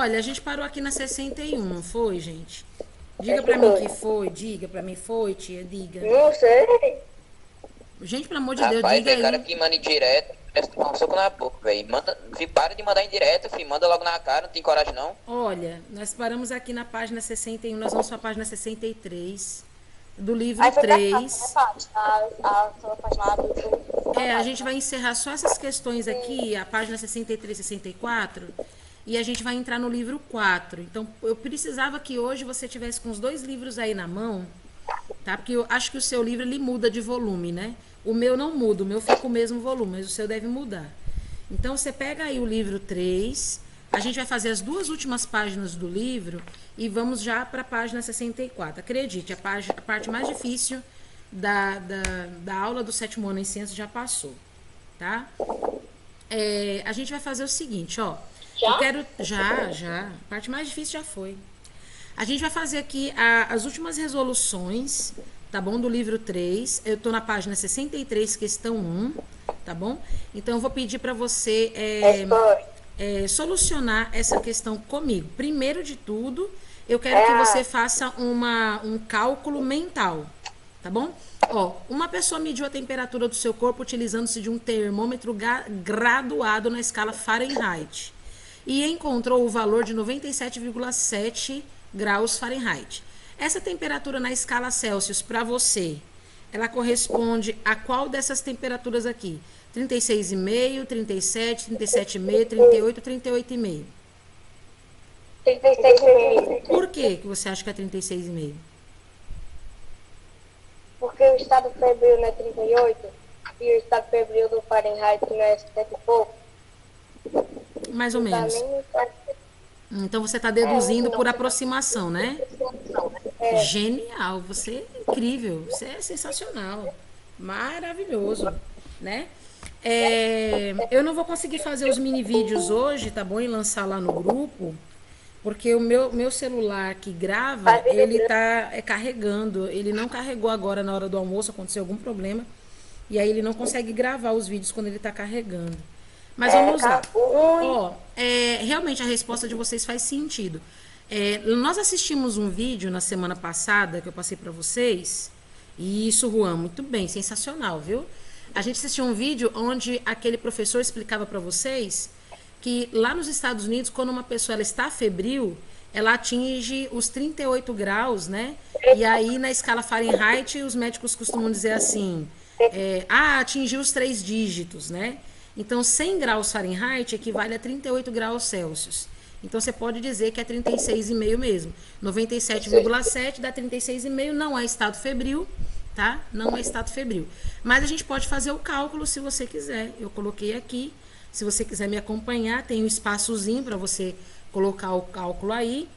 Olha, a gente parou aqui na 61, não foi, gente? Diga pra mim que foi, diga pra mim, foi, tia, diga. Não sei. Gente, pelo amor de Deus, Rapaz, diga velho, cara aí. que manda indireto, parece tomar um soco na boca, velho. Manda, para de mandar indireto, filho. Manda logo na cara, não tem coragem não. Olha, nós paramos aqui na página 61, nós vamos para a página 63 do livro Aí foi pra cá, né, 3. Paty? A sua página lá A gente vai encerrar só essas questões aqui, a página 63, 64, e a gente vai entrar no livro 4. Então, eu precisava que hoje você tivesse com os dois livros aí na mão, tá? Porque eu acho que o seu livro ele muda de volume, né? O meu não muda, o meu fica o mesmo volume, mas o seu deve mudar. Então, você pega aí o livro 3, a gente vai fazer as duas últimas páginas do livro e vamos já para a página 64. Acredite, a parte mais difícil da aula do sétimo ano em ciências já passou, tá? A gente vai fazer o seguinte, ó. Eu Já? quero. Já. A parte mais difícil já foi. A gente vai fazer aqui as últimas resoluções, tá bom? Do livro 3. Eu tô na página 63, questão 1, tá bom? Então, eu vou pedir para você solucionar essa questão comigo. Primeiro de tudo, eu quero que você faça um cálculo mental, tá bom? Ó, uma pessoa mediu a temperatura do seu corpo utilizando-se de um termômetro graduado na escala Fahrenheit e encontrou o valor de 97,7 graus Fahrenheit. Essa temperatura na escala Celsius para você, ela corresponde a qual dessas temperaturas aqui? 36,5, 37, 37,5, 38, 38,5. 36,5. Por que você acha que é 36,5? Porque o estado febril não é 38 e o estado febril do Fahrenheit não é 70 e pouco. Mais ou Pra menos. mim, Então você está deduzindo por aproximação, né? é. Genial, você é incrível, você é sensacional, maravilhoso, né? Eu não vou conseguir fazer os mini vídeos hoje, tá bom? E lançar lá no grupo, porque o meu celular que grava, ele tá carregando, ele não carregou agora na hora do almoço, aconteceu algum problema, e aí ele não consegue gravar os vídeos quando ele tá carregando. Mas vamos lá. Ó, realmente a resposta de vocês faz sentido. Nós assistimos um vídeo na semana passada que eu passei para vocês. E isso, Juan, muito bem, sensacional, viu? A gente assistiu um vídeo onde aquele professor explicava para vocês que lá nos Estados Unidos, quando uma pessoa ela está febril, ela atinge os 38 graus, né? E aí, na escala Fahrenheit, os médicos costumam dizer assim, atingiu os 3 dígitos, né? Então, 100 graus Fahrenheit equivale a 38 graus Celsius. Então, você pode dizer que é 36,5 mesmo. 97,7 dá 36,5, não é estado febril, tá? Não é estado febril. Mas a gente pode fazer o cálculo se você quiser. Eu coloquei aqui. Se você quiser me acompanhar, tem um espaçozinho para você colocar o cálculo aí.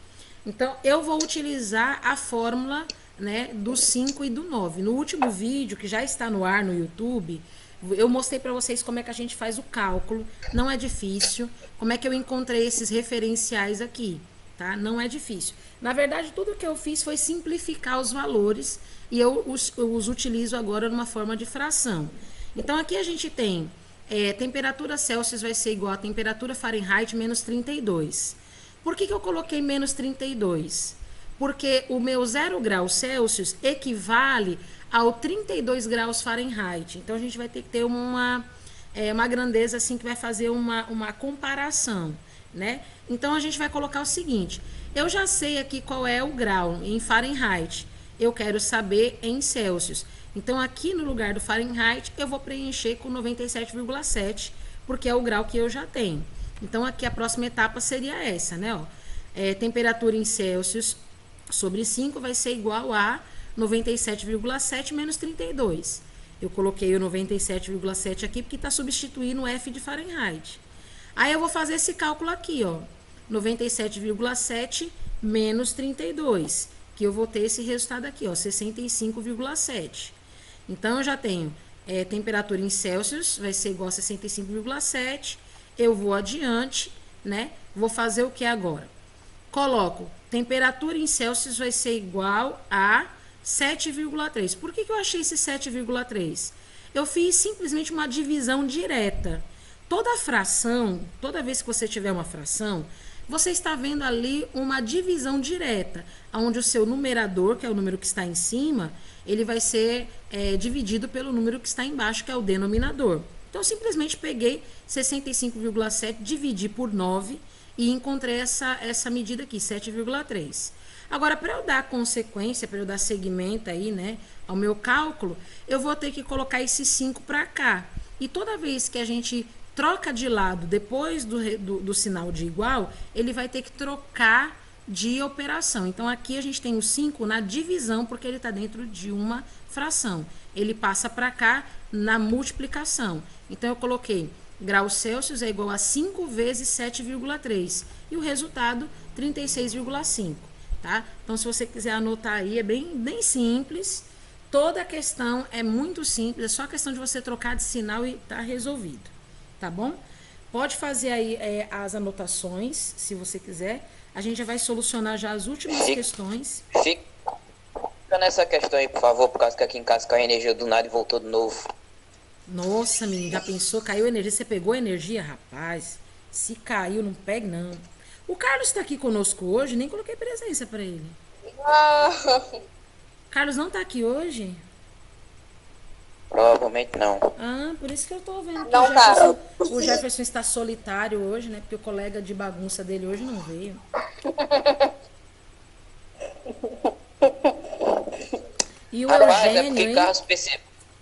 Então, eu vou utilizar a fórmula, né, do 5 e do 9. No último vídeo, que já está no ar no YouTube, eu mostrei para vocês como é que a gente faz o cálculo. Não é difícil. Como é que eu encontrei esses referenciais aqui, tá? Não é difícil. Na verdade, tudo que eu fiz foi simplificar os valores e eu os utilizo agora numa forma de fração. Então, aqui a gente tem temperatura Celsius vai ser igual a temperatura Fahrenheit menos 32. Por que eu coloquei menos 32? Porque o meu 0 graus Celsius equivale ao 32 graus Fahrenheit. Então, a gente vai ter que ter uma grandeza assim que vai fazer uma comparação, né? Então, a gente vai colocar o seguinte. Eu já sei aqui qual é o grau em Fahrenheit. Eu quero saber em Celsius. Então, aqui no lugar do Fahrenheit, eu vou preencher com 97,7, porque é o grau que eu já tenho. Então, aqui a próxima etapa seria essa, né? Ó, temperatura em Celsius sobre 5 vai ser igual a 97,7 menos 32. Eu coloquei o 97,7 aqui porque está substituindo o F de Fahrenheit. Aí eu vou fazer esse cálculo aqui, ó. 97,7 menos 32, que eu vou ter esse resultado aqui, ó, 65,7. Então, eu já tenho temperatura em Celsius, vai ser igual a 65,7. Eu vou adiante, né? Vou fazer o que agora? Coloco temperatura em Celsius vai ser igual a 7,3. Por que eu achei esse 7,3? Eu fiz simplesmente uma divisão direta. Toda fração, toda vez que você tiver uma fração, você está vendo ali uma divisão direta, onde o seu numerador, que é o número que está em cima, ele vai ser dividido pelo número que está embaixo, que é o denominador. Então, eu simplesmente peguei 65,7, dividi por 9 e encontrei essa medida aqui, 7,3. Agora, para eu dar consequência, para eu dar segmento aí, né, ao meu cálculo, eu vou ter que colocar esse 5 para cá. E toda vez que a gente troca de lado depois do sinal de igual, ele vai ter que trocar de operação. Então, aqui a gente tem o 5 na divisão, porque ele está dentro de uma fração. Ele passa para cá na multiplicação. Então, eu coloquei graus Celsius é igual a 5 vezes 7,3. E o resultado, 36,5. Tá? Então, se você quiser anotar aí, é bem simples. Toda a questão é muito simples, é só questão de você trocar de sinal e tá resolvido. Tá bom? Pode fazer aí as anotações, se você quiser. A gente já vai solucionar já as últimas questões. Fica nessa questão aí, por favor, por causa que aqui em casa caiu a energia do nada e voltou de novo. Nossa, menina, já pensou? Caiu a energia? Você pegou a energia? Rapaz, se caiu, não pegue não. O Carlos está aqui conosco hoje, nem coloquei presença para ele. Carlos não está aqui hoje? Provavelmente não. Ah, por isso que eu tô vendo que Não tá. o Jefferson está solitário hoje, né? Porque o colega de bagunça dele hoje não veio. E o Eugênio, hein?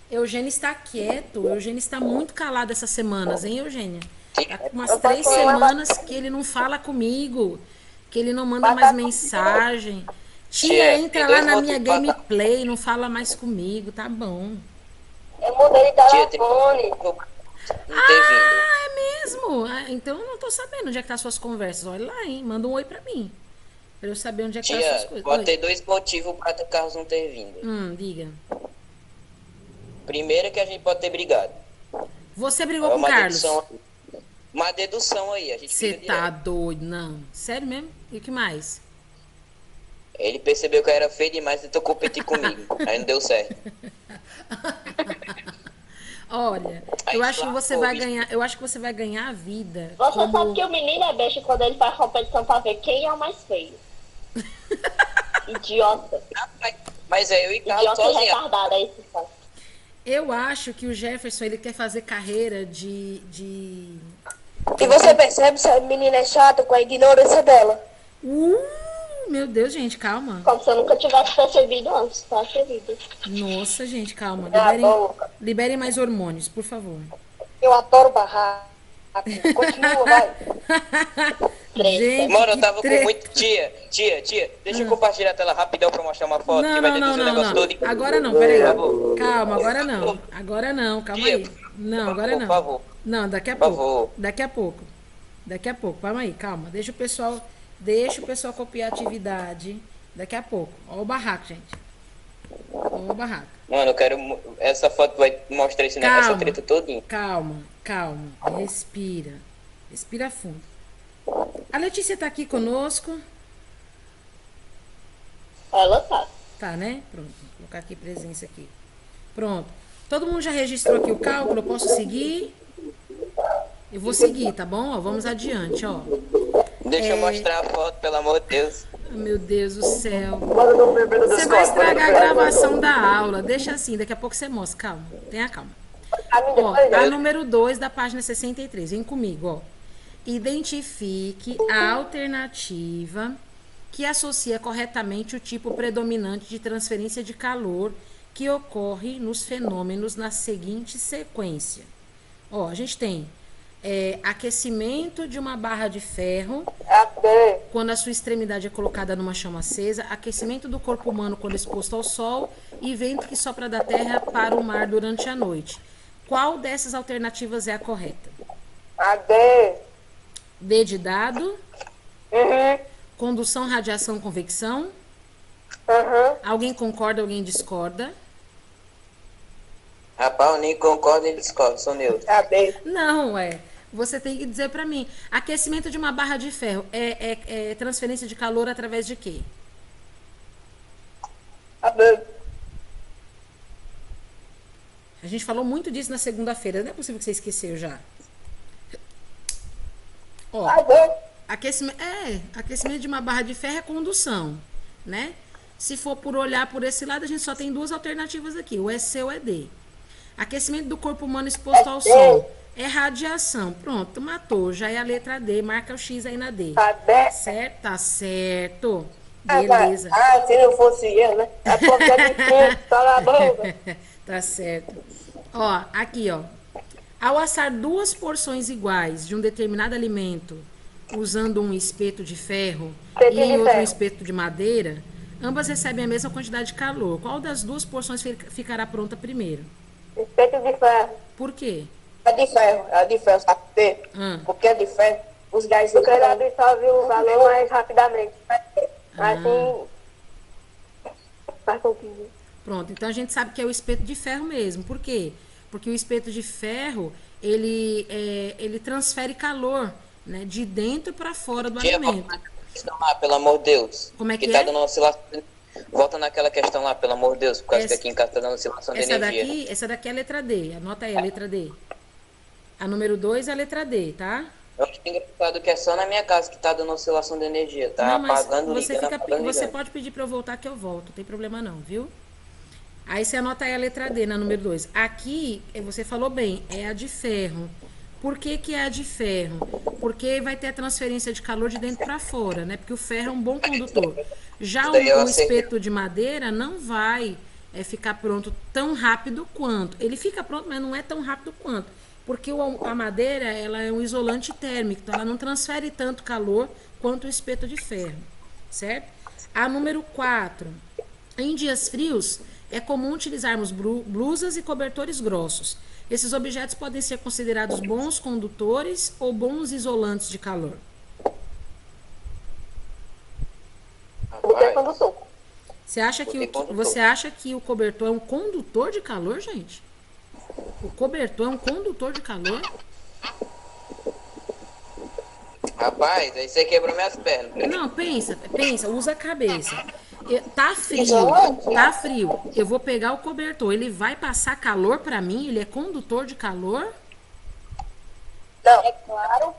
Eugênio está quieto. O Eugênio está muito calado essas semanas, hein, Eugênio? Tá com umas 3 semanas que ele não fala comigo, que ele não manda mais mensagem. Tia, entra lá na minha gameplay, não fala mais comigo, tá bom. Eu mudei de telefone. É mesmo? Ah, então eu não tô sabendo onde é que tá suas conversas. Olha lá, hein? Manda um oi pra mim. Pra eu saber onde é que tá suas coisas. Pode ter 2 motivos pra o Carlos não ter vindo. Diga. Primeiro é que a gente pode ter brigado. Você brigou com o Carlos? Uma dedução aí. Você tá doido, não. Sério mesmo? E o que mais? Ele percebeu que eu era feio demais e tentou competir comigo. Aí não deu certo. Olha, eu acho que você vai ganhar. Eu acho que você vai ganhar a vida. Você sabe que o menino é besta quando ele faz competição pra ver quem é o mais feio. Idiota. Mas eu e Carlos Idiota sozinho. retardado, é esse ponto. Eu acho que o Jefferson ele quer fazer carreira de... E você percebe se a menina é chata com a ignorância dela. Meu Deus, gente, calma. Como se eu nunca tivesse percebido antes, tá, querido? Nossa, gente, calma. Adoro. Liberem mais hormônios, por favor. Eu adoro barraco. Continua, vai. Gente, Mano, eu tava que com muito... Tia, deixa eu compartilhar a tela rapidão pra mostrar uma foto que vai deduzir o negócio todo. Agora não, peraí. Calma, agora não. Agora não, calma aí. Não, agora não. Por favor. Não, daqui a Por pouco. favor. Daqui a pouco. Daqui a pouco, calma aí, calma. Deixa o pessoal copiar a atividade. Daqui a pouco. Ó o barraco, gente. Ó o barraco. Mano, eu quero... Essa foto vai mostrar esse negócio, essa treta todinha. Calma. Respira. Respira fundo. A Letícia tá aqui conosco. Ela tá. Tá, né? Pronto. Vou colocar aqui presença aqui. Pronto. Todo mundo já registrou aqui o cálculo? Eu posso seguir? Eu vou seguir, tá bom? Ó, vamos adiante, ó. Deixa eu mostrar a foto, pelo amor de Deus. Meu Deus do céu. Você vai estragar a gravação da aula. Deixa assim, daqui a pouco você mostra. Calma, tenha calma. Ó, a número 2 da página 63. Vem comigo, ó. Identifique a alternativa que associa corretamente o tipo predominante de transferência de calor que ocorre nos fenômenos na seguinte sequência. Ó, a gente tem aquecimento de uma barra de ferro quando a sua extremidade é colocada numa chama acesa, aquecimento do corpo humano quando exposto ao sol e vento que sopra da terra para o mar durante a noite. Qual dessas alternativas é a correta? A D. D de dado. Uhum. Condução, radiação, convecção. Uhum. Alguém concorda, alguém discorda? Rapaz, eu nem concordo nem discordo, sou neutro. A B. Não, você tem que dizer pra mim. Aquecimento de uma barra de ferro é transferência de calor através de quê? A B. A gente falou muito disso na segunda-feira. Não é possível que você esqueceu já. Ó, A B. aquecimento de uma barra de ferro é condução, né? Se for por olhar por esse lado, a gente só tem duas alternativas aqui, o EC ou ED. Aquecimento do corpo humano exposto ao sol é radiação. Pronto, matou. Já é a letra D. Marca o X aí na D. Certo? Tá certo. Beleza. Se não fosse eu, né? A pouco de tempo, tá na boca. Tá certo. Ó, aqui, ó. Ao assar duas porções iguais de um determinado alimento usando um espeto de ferro e em outro um espeto de madeira, ambas recebem a mesma quantidade de calor. Qual das duas porções ficará pronta primeiro? Espeto de ferro. Por quê? É de ferro, sabe por quê? Porque é de ferro, os gases... Porque ele absorve o calor mais rapidamente. Assim, faz com que... Pronto, então a gente sabe que é o espeto de ferro mesmo. Por quê? Porque o espeto de ferro, ele transfere calor, né, de dentro para fora do alimento. Questão lá, pelo amor de Deus. Como é que tá é? dando oscilação. Volta naquela questão lá, pelo amor de Deus, por causa que aqui em casa tá dando oscilação de energia. Essa daqui é a letra D. Anota aí a letra D. A número 2 é a letra D, tá? Eu acho engraçado que é só na minha casa que tá dando oscilação de energia. Tá não, mas apagando, você pode pedir para eu voltar que eu volto. Não tem problema não, viu? Aí você anota aí a letra D na número 2. Aqui, você falou bem, é a de ferro. Por que que é a de ferro? Porque vai ter a transferência de calor de dentro para fora, né? Porque o ferro é um bom condutor. Já o espeto de madeira não vai ficar pronto tão rápido quanto. Ele fica pronto, mas não é tão rápido quanto. Porque a madeira, ela é um isolante térmico, então ela não transfere tanto calor quanto o espeto de ferro, certo? A número 4. Em dias frios, é comum utilizarmos blusas e cobertores grossos. Esses objetos podem ser considerados bons condutores ou bons isolantes de calor. Você acha que o cobertor é um condutor de calor, gente? O cobertor é um condutor de calor? Rapaz, aí você quebrou minhas pernas. Não, pensa, usa a cabeça. Tá frio. Eu vou pegar o cobertor, ele vai passar calor pra mim? Ele é condutor de calor? Não, é claro.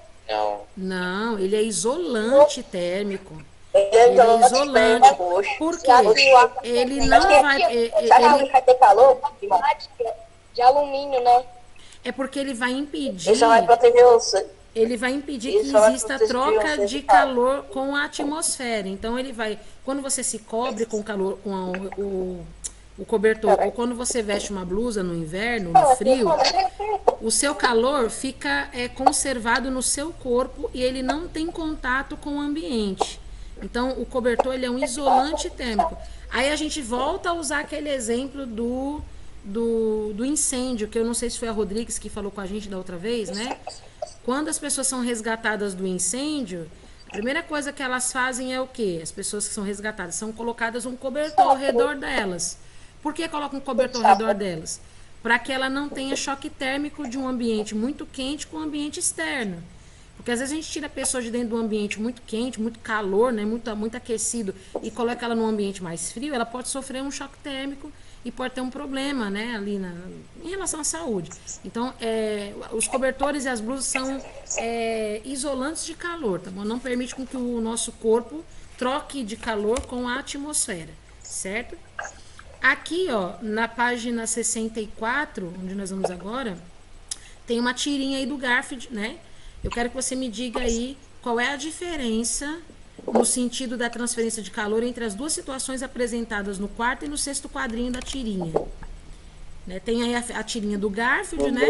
Não, ele é isolante térmico. Ele é isolante. Por quê? Ele não vai... Ele vai ter calor de alumínio, né? É porque ele vai impedir... Isso vai proteger você. Ele vai impedir que exista troca de calor com a atmosfera. Então, ele vai... Quando você se cobre com calor, com o cobertor, ou quando você veste uma blusa no inverno, no frio, o seu calor fica conservado no seu corpo e ele não tem contato com o ambiente. Então, o cobertor ele é um isolante térmico. Aí a gente volta a usar aquele exemplo do incêndio, que eu não sei se foi a Rodrigues que falou com a gente da outra vez, né? Quando as pessoas são resgatadas do incêndio, a primeira coisa que elas fazem é o quê? As pessoas que são resgatadas são colocadas um cobertor ao redor delas. Por que colocam um cobertor ao redor delas? Para que ela não tenha choque térmico de um ambiente muito quente com o ambiente externo. Porque às vezes a gente tira a pessoa de dentro de um ambiente muito quente, muito calor, né, muito aquecido, e coloca ela num ambiente mais frio, ela pode sofrer um choque térmico e pode ter um problema, né, ali em relação à saúde. Então, os cobertores e as blusas são isolantes de calor, tá bom? Não permite com que o nosso corpo troque de calor com a atmosfera, certo? Aqui, ó, na página 64, onde nós vamos agora, tem uma tirinha aí do Garfield, né? Eu quero que você me diga aí qual é a diferença no sentido da transferência de calor entre as duas situações apresentadas no quarto e no sexto quadrinho da tirinha. Né? Tem aí a tirinha do Garfield, né?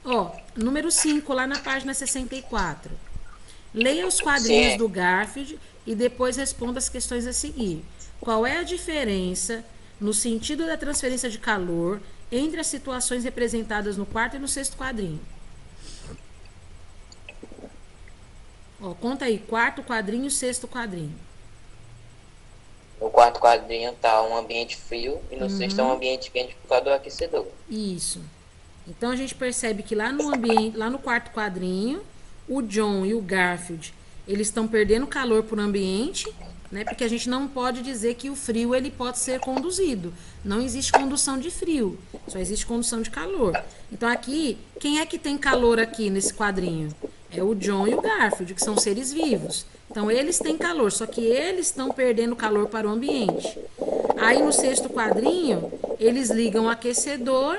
Ó, número 5, lá na página 64. Leia os quadrinhos do Garfield e depois responda as questões a seguir. Qual é a diferença no sentido da transferência de calor entre as situações representadas no quarto e no sexto quadrinho? Ó, conta aí, quarto quadrinho, sexto quadrinho. No quarto quadrinho tá um ambiente frio e no sexto é um ambiente quente por causa do aquecedor. Isso. Então a gente percebe que lá no quarto quadrinho, o John e o Garfield, eles estão perdendo calor por ambiente, né? Porque a gente não pode dizer que o frio ele pode ser conduzido. Não existe condução de frio, só existe condução de calor. Então aqui, quem é que tem calor aqui nesse quadrinho? É o John e o Garfield, que são seres vivos. Então, eles têm calor, só que eles estão perdendo calor para o ambiente. Aí, no sexto quadrinho, eles ligam o aquecedor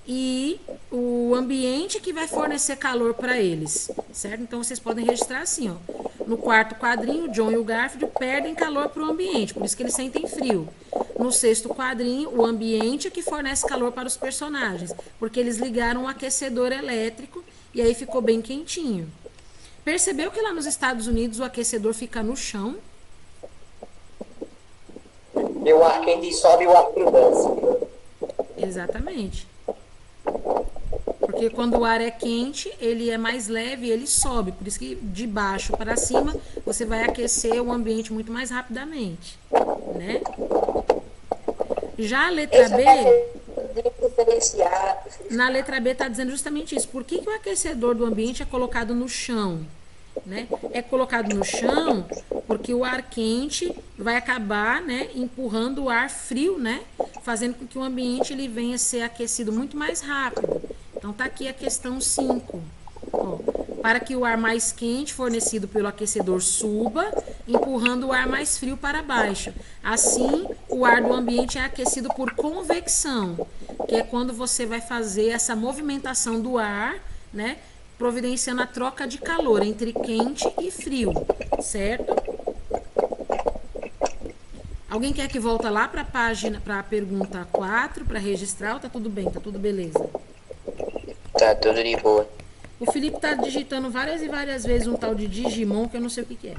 e o ambiente que vai fornecer calor para eles, certo? Então, vocês podem registrar assim, ó. No quarto quadrinho, o John e o Garfield perdem calor para o ambiente, por isso que eles sentem frio. No sexto quadrinho, o ambiente é que fornece calor para os personagens, porque eles ligaram um aquecedor elétrico e aí ficou bem quentinho. Percebeu que lá nos Estados Unidos o aquecedor fica no chão? E o ar quente sobe e o ar frio desce. Exatamente. Porque quando o ar é quente, ele é mais leve e ele sobe. Por isso que de baixo para cima, você vai aquecer o ambiente muito mais rapidamente, né? Já a letra B, na letra B está dizendo justamente isso. Por que o aquecedor do ambiente é colocado no chão? Né? É colocado no chão porque o ar quente vai acabar, né, empurrando o ar frio, né, fazendo com que o ambiente ele venha a ser aquecido muito mais rápido. Então tá aqui a questão 5. Ó, para que o ar mais quente fornecido pelo aquecedor suba, empurrando o ar mais frio para baixo. Assim, o ar do ambiente é aquecido por convecção, que é quando você vai fazer essa movimentação do ar, né, providenciando a troca de calor entre quente e frio, certo? Alguém quer que volta lá para a página, para a pergunta 4, para registrar, ou tá tudo bem, tá tudo beleza? Tá tudo de boa. O Felipe tá digitando várias e várias vezes um tal de Digimon, que eu não sei o que é.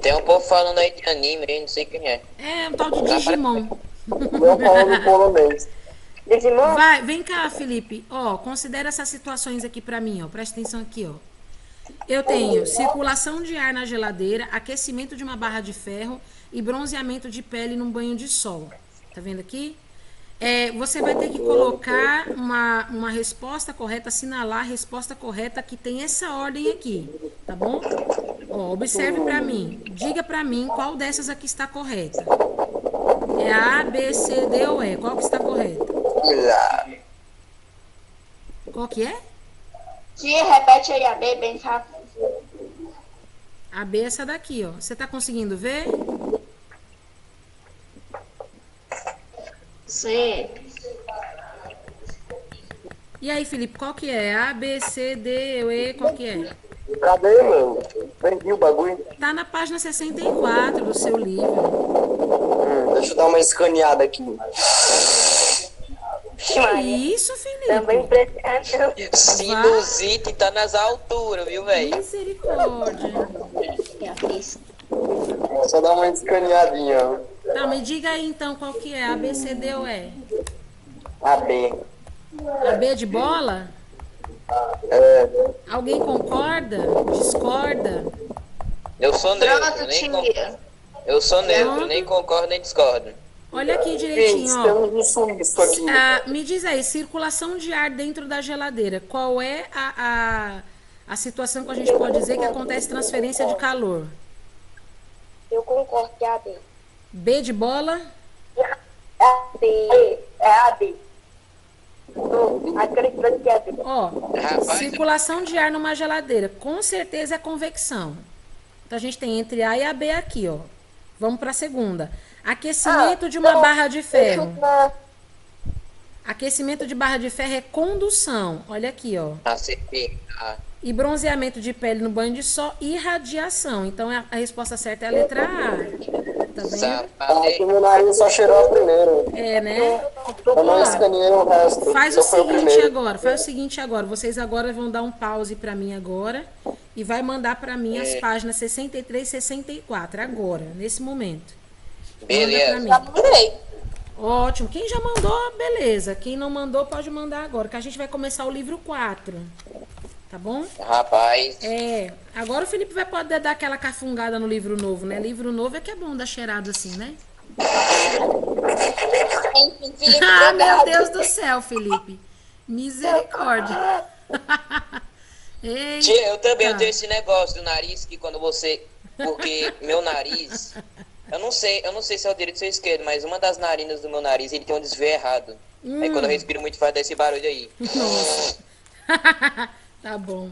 Tem um povo falando aí de anime, eu não sei quem é. É um tal de Digimon. Não falando polonês. Digimon? Vai, vem cá, Felipe. Ó, considera essas situações aqui pra mim, ó. Presta atenção aqui, ó. Eu tenho circulação de ar na geladeira, aquecimento de uma barra de ferro e bronzeamento de pele num banho de sol. Tá vendo aqui? Você vai ter que colocar uma resposta correta, assinalar a resposta correta que tem essa ordem aqui, tá bom? Ó, observe pra mim. Diga pra mim qual dessas aqui está correta. É a B, C, D ou E? Qual que está correta? Qual que é? Tia, repete aí a B bem rápido. A B é essa daqui, ó. Você tá conseguindo ver? Sim. E aí, Felipe, qual que é? A, B, C, D, E, qual que é? Cadê, mano? Vendi o bagulho. Tá na página 64 do seu livro. Deixa eu dar uma escaneada aqui. Que isso, Felipe? Também impressionante. Sinusite tá nas alturas, viu, velho? Misericórdia. Só dar uma escaneadinha. Tá, me diga aí então qual que é, A, B, C, D ou E? A B. A B de bola? Alguém concorda? Discorda? Eu sou neutro, Pronto, tia. Eu sou neutro, Pronto. nem concordo nem discordo. Olha aqui direitinho, ó. Estamos no sumiço aqui. Me diz aí, circulação de ar dentro da geladeira. Qual é a situação que a gente pode dizer que acontece transferência de calor? Eu concordo que é a B. B de bola? É a B. É a B. Acredito que é a B. Ó, Rapaz, circulação de ar numa geladeira. Com certeza é convecção. Então a gente tem entre A e a B aqui, ó. Vamos para a segunda. Aquecimento de uma barra de ferro. Aquecimento de barra de ferro é condução. Olha aqui, ó. acertei. E bronzeamento de pele no banho de sol e radiação. Então a resposta certa é a letra A. Tá vendo? Aqui meu nariz só cheirou a primeira. É, né? Eu não escaneei o resto. Faz Só o foi seguinte primeiro. agora, faz o seguinte agora. Vocês agora vão dar um pause pra mim agora e vai mandar pra mim as páginas 63 e 64 agora, nesse momento. Beleza. Manda pra mim. Ótimo. Quem já mandou, beleza. Quem não mandou, pode mandar agora, que a gente vai começar o livro 4. Tá bom? Rapaz, Agora o Felipe vai poder dar aquela cafungada no livro novo, né? Livro novo é que é bom dar cheirado assim, né? Enfim, Felipe, Ah, meu drogado. Deus do céu, Felipe. Misericórdia. Eita. tia, eu também tenho esse negócio do nariz que quando você... Porque meu nariz... Eu não sei se é o direito ou se é o esquerdo, mas uma das narinas do meu nariz, ele tem um desvio errado. Aí quando eu respiro muito faz desse barulho aí. Nossa. Tá bom.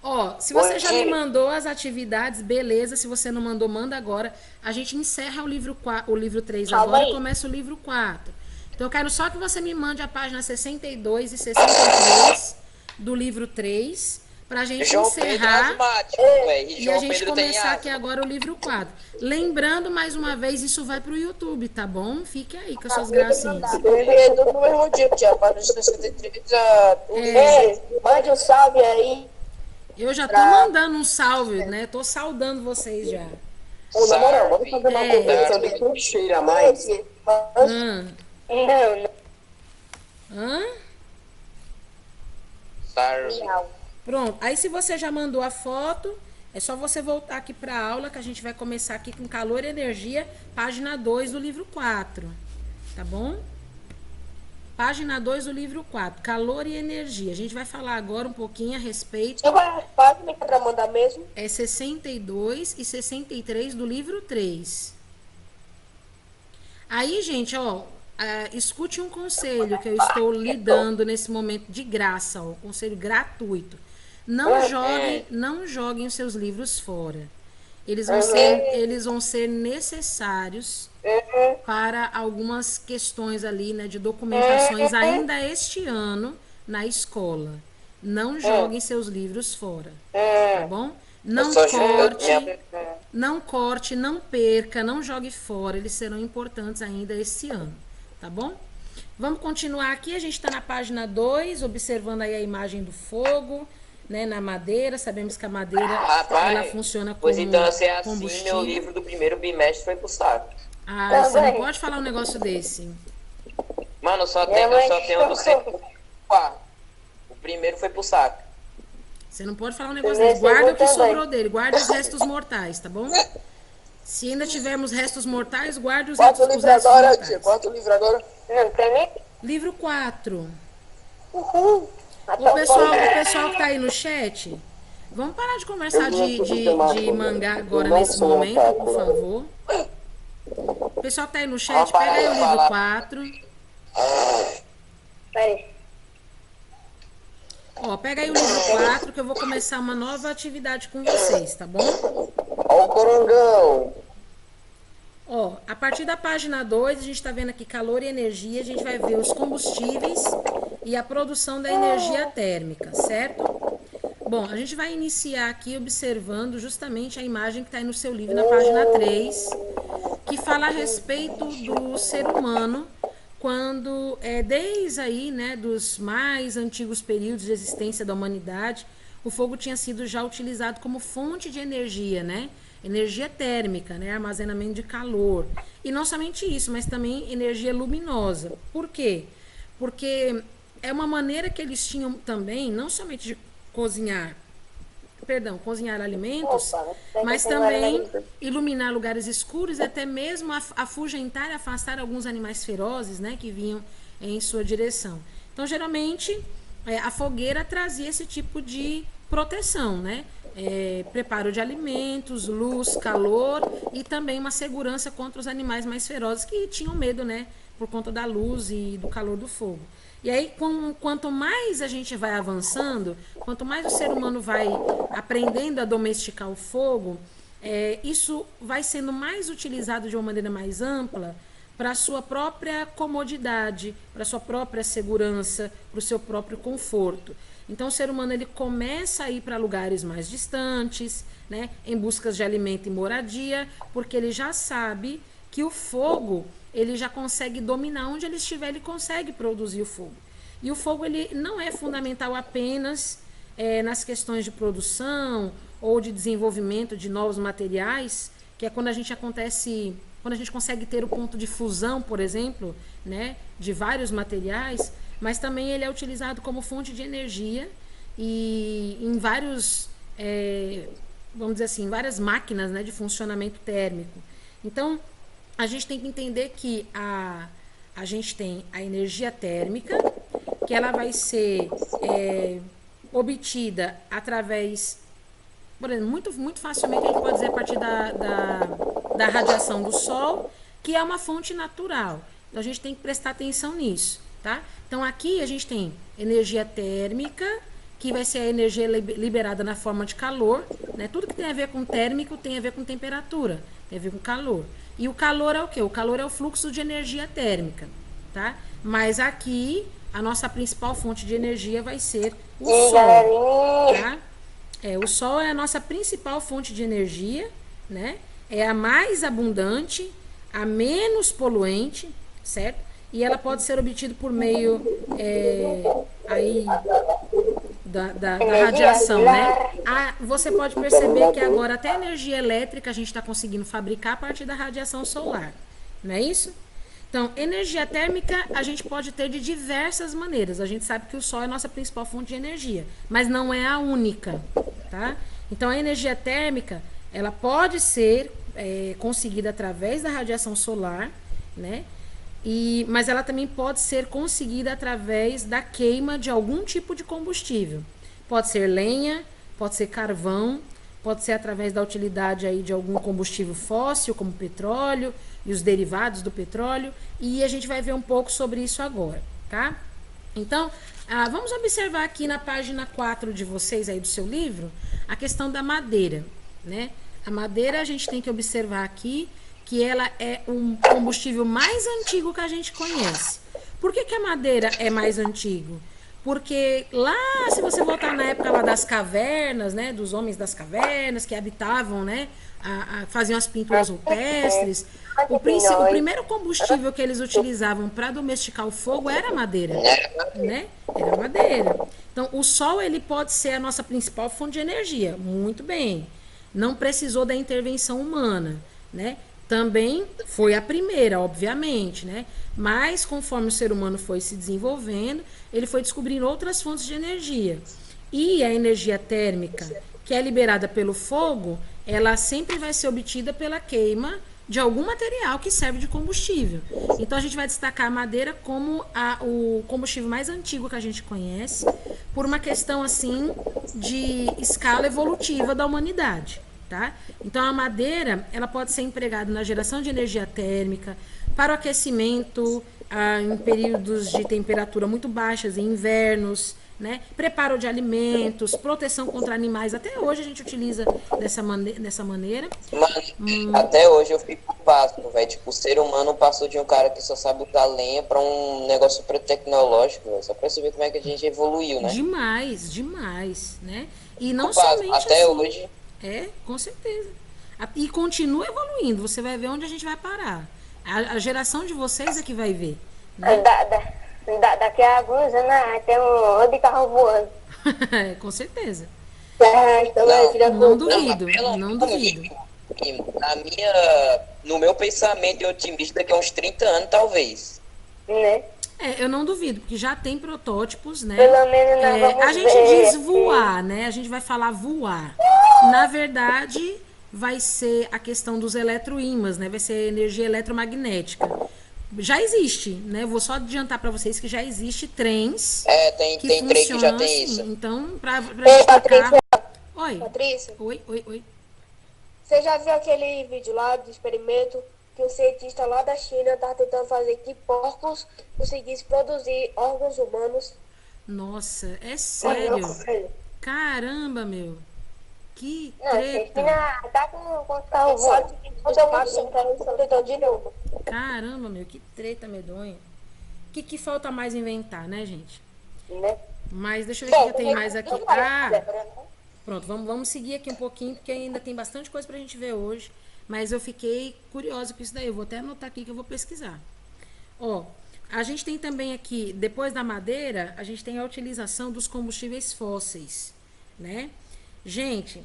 Ó, se você já me mandou as atividades, beleza. Se você não mandou, manda agora. A gente encerra o livro 3 agora e começa o livro 4. Então, eu quero só que você me mande a página 62 e 63 do livro 3, pra gente encerrar e a gente começar aqui agora o livro 4. Lembrando, mais uma vez, isso vai pro YouTube, tá bom? Fique aí com as suas gracinhas. No mesmo dia, tia, página 63, mande um salve aí. Eu já tô mandando um salve, né? Tô saudando vocês já. Ô, na moral, vamos fazer uma competição de quem cheira mais. Hã? Pronto. Aí, se você já mandou a foto, é só você voltar aqui pra aula, que a gente vai começar aqui com calor e energia, página 2 do livro 4. Tá bom? Página 2 do livro 4, calor e energia. A gente vai falar agora um pouquinho a respeito. Eu vou página para mandar mesmo. É 62 e 63 do livro 3. Aí, gente, ó, escute um conselho que eu estou lhe dando nesse momento de graça, ó, conselho gratuito. Não joguem os seus livros fora. Eles vão ser necessários para algumas questões ali, né, de documentações ainda este ano na escola. Não joguem seus livros fora, tá bom? Não corte, não perca, não jogue fora. Eles serão importantes ainda esse ano, tá bom? Vamos continuar aqui. A gente está na página 2, observando aí a imagem do fogo, né, na madeira. Sabemos que a madeira ela funciona como pois então, se é assim, combustível. meu livro do primeiro bimestre foi pro saco. Ah, você não pode falar um negócio desse. Mano, eu só tenho do segundo quarto. O primeiro foi pro saco. Você não pode falar um negócio desse. Guarda o que sobrou dele. Guarda os restos mortais, tá bom? Se ainda tivermos restos mortais, guarde os restos mortais. Quanto livro agora? Não tem nem. Livro 4. Uhul. O pessoal que tá aí no chat, vamos parar de conversar de mangá agora nesse momento, por favor. O pessoal que tá aí no chat, pega aí o livro 4. Peraí. Ó, pega aí o livro 4 que eu vou começar uma nova atividade com vocês, tá bom? Ó o corongão. Ó, a partir da página 2, a gente tá vendo aqui calor e energia, a gente vai ver os combustíveis e a produção da energia térmica, certo? Bom, a gente vai iniciar aqui observando justamente a imagem que está aí no seu livro, na página 3, que fala a respeito do ser humano, quando, desde aí, né, dos mais antigos períodos de existência da humanidade, o fogo tinha sido já utilizado como fonte de energia, né? Energia térmica, né? Armazenamento de calor. E não somente isso, mas também energia luminosa. Por quê? Porque é uma maneira que eles tinham também, não somente de cozinhar alimentos, mas também iluminar lugares escuros e até mesmo afugentar e afastar alguns animais ferozes, né, que vinham em sua direção. Então, geralmente, a fogueira trazia esse tipo de proteção, né? Preparo de alimentos, luz, calor e também uma segurança contra os animais mais ferozes que tinham medo, né, por conta da luz e do calor do fogo. E aí, quanto mais a gente vai avançando, quanto mais o ser humano vai aprendendo a domesticar o fogo, isso vai sendo mais utilizado de uma maneira mais ampla para a sua própria comodidade, para a sua própria segurança, para o seu próprio conforto. Então, o ser humano ele começa a ir para lugares mais distantes, né, em busca de alimento e moradia, porque ele já sabe que o fogo ele já consegue dominar onde ele estiver, ele consegue produzir o fogo. E o fogo ele não é fundamental apenas nas questões de produção ou de desenvolvimento de novos materiais, que é quando a gente consegue ter o ponto de fusão, por exemplo, né, de vários materiais, mas também ele é utilizado como fonte de energia e em vários, vamos dizer assim, várias máquinas, né, de funcionamento térmico. Então, a gente tem que entender que a gente tem a energia térmica, que ela vai ser obtida através, por exemplo, muito facilmente a gente pode dizer a partir da radiação do Sol, que é uma fonte natural. Então, a gente tem que prestar atenção nisso, tá? Então, aqui a gente tem energia térmica, que vai ser a energia liberada na forma de calor, né? Tudo que tem a ver com térmico tem a ver com temperatura, tem a ver com calor. E o calor é o quê? O calor é o fluxo de energia térmica, tá? Mas aqui, a nossa principal fonte de energia vai ser o Sol, tá? O Sol é a nossa principal fonte de energia, né? É a mais abundante, a menos poluente, certo? E ela pode ser obtida por meio aí da radiação, né? Você pode perceber que agora até energia elétrica a gente está conseguindo fabricar a partir da radiação solar, não é isso? Então, energia térmica a gente pode ter de diversas maneiras. A gente sabe que o Sol é a nossa principal fonte de energia, mas não é a única, tá? Então, a energia térmica, ela pode ser conseguida através da radiação solar, né? Mas ela também pode ser conseguida através da queima de algum tipo de combustível. Pode ser lenha, pode ser carvão, pode ser através da utilidade aí de algum combustível fóssil, como petróleo e os derivados do petróleo. E a gente vai ver um pouco sobre isso agora, tá? Então, vamos observar aqui na página 4 de vocês aí do seu livro, a questão da madeira, né? A madeira a gente tem que observar aqui que ela é um combustível mais antigo que a gente conhece. Por que a madeira é mais antigo? Porque lá, se você voltar na época lá das cavernas, né, dos homens das cavernas que habitavam, né, faziam as pinturas rupestres, o primeiro combustível que eles utilizavam para domesticar o fogo era a madeira, né? Era a madeira. Então, o Sol ele pode ser a nossa principal fonte de energia, muito bem. Não precisou da intervenção humana, né? Também foi a primeira, obviamente, né? Mas conforme o ser humano foi se desenvolvendo, ele foi descobrindo outras fontes de energia. E a energia térmica, que é liberada pelo fogo, ela sempre vai ser obtida pela queima de algum material que serve de combustível. Então a gente vai destacar a madeira como o combustível mais antigo que a gente conhece, por uma questão assim de escala evolutiva da humanidade. Tá? Então a madeira ela pode ser empregada na geração de energia térmica, para o aquecimento em períodos de temperatura muito baixas, em invernos, né? Preparo de alimentos, proteção contra animais. Até hoje a gente utiliza dessa maneira. Mano, até hoje eu fico pasmo, velho. Tipo, o ser humano passou de um cara que só sabe usar lenha para um negócio super tecnológico, véio. Só para você ver como é que a gente evoluiu, né? Demais, demais, né? E não somente até assim, hoje. Com certeza. E continua evoluindo. Você vai ver onde a gente vai parar. A geração de vocês é que vai ver. Né? Daqui a alguns anos vai ter um de carro voando. Com certeza. Não duvido. Não duvido. No meu pensamento otimista, daqui a uns 30 anos, talvez. Né? Eu não duvido, porque já tem protótipos, né? Pelo menos nós vamos a gente ver, diz voar, né? A gente vai falar voar. Na verdade, vai ser a questão dos eletroímãs, né? Vai ser energia eletromagnética. Já existe, né? Vou só adiantar para vocês que já existe trens. Tem trem que já tem isso. Então, para destacar... Oi. Patrícia. Oi. Você já viu aquele vídeo lá do experimento que um cientista lá da China tá tentando fazer que porcos conseguissem produzir órgãos humanos? Nossa, é sério? Caramba, meu. Que treta. Tá com o carro voando. Tentando de novo. Caramba, meu, que treta medonha. Que falta mais inventar, né, gente? Né? Mas deixa eu ver o que já tem mais aqui. Pronto, vamos seguir aqui um pouquinho, porque ainda tem bastante coisa pra gente ver hoje. Mas eu fiquei curiosa com isso daí. Eu vou até anotar aqui que eu vou pesquisar. Ó, a gente tem também aqui, depois da madeira, a gente tem a utilização dos combustíveis fósseis, né? Gente,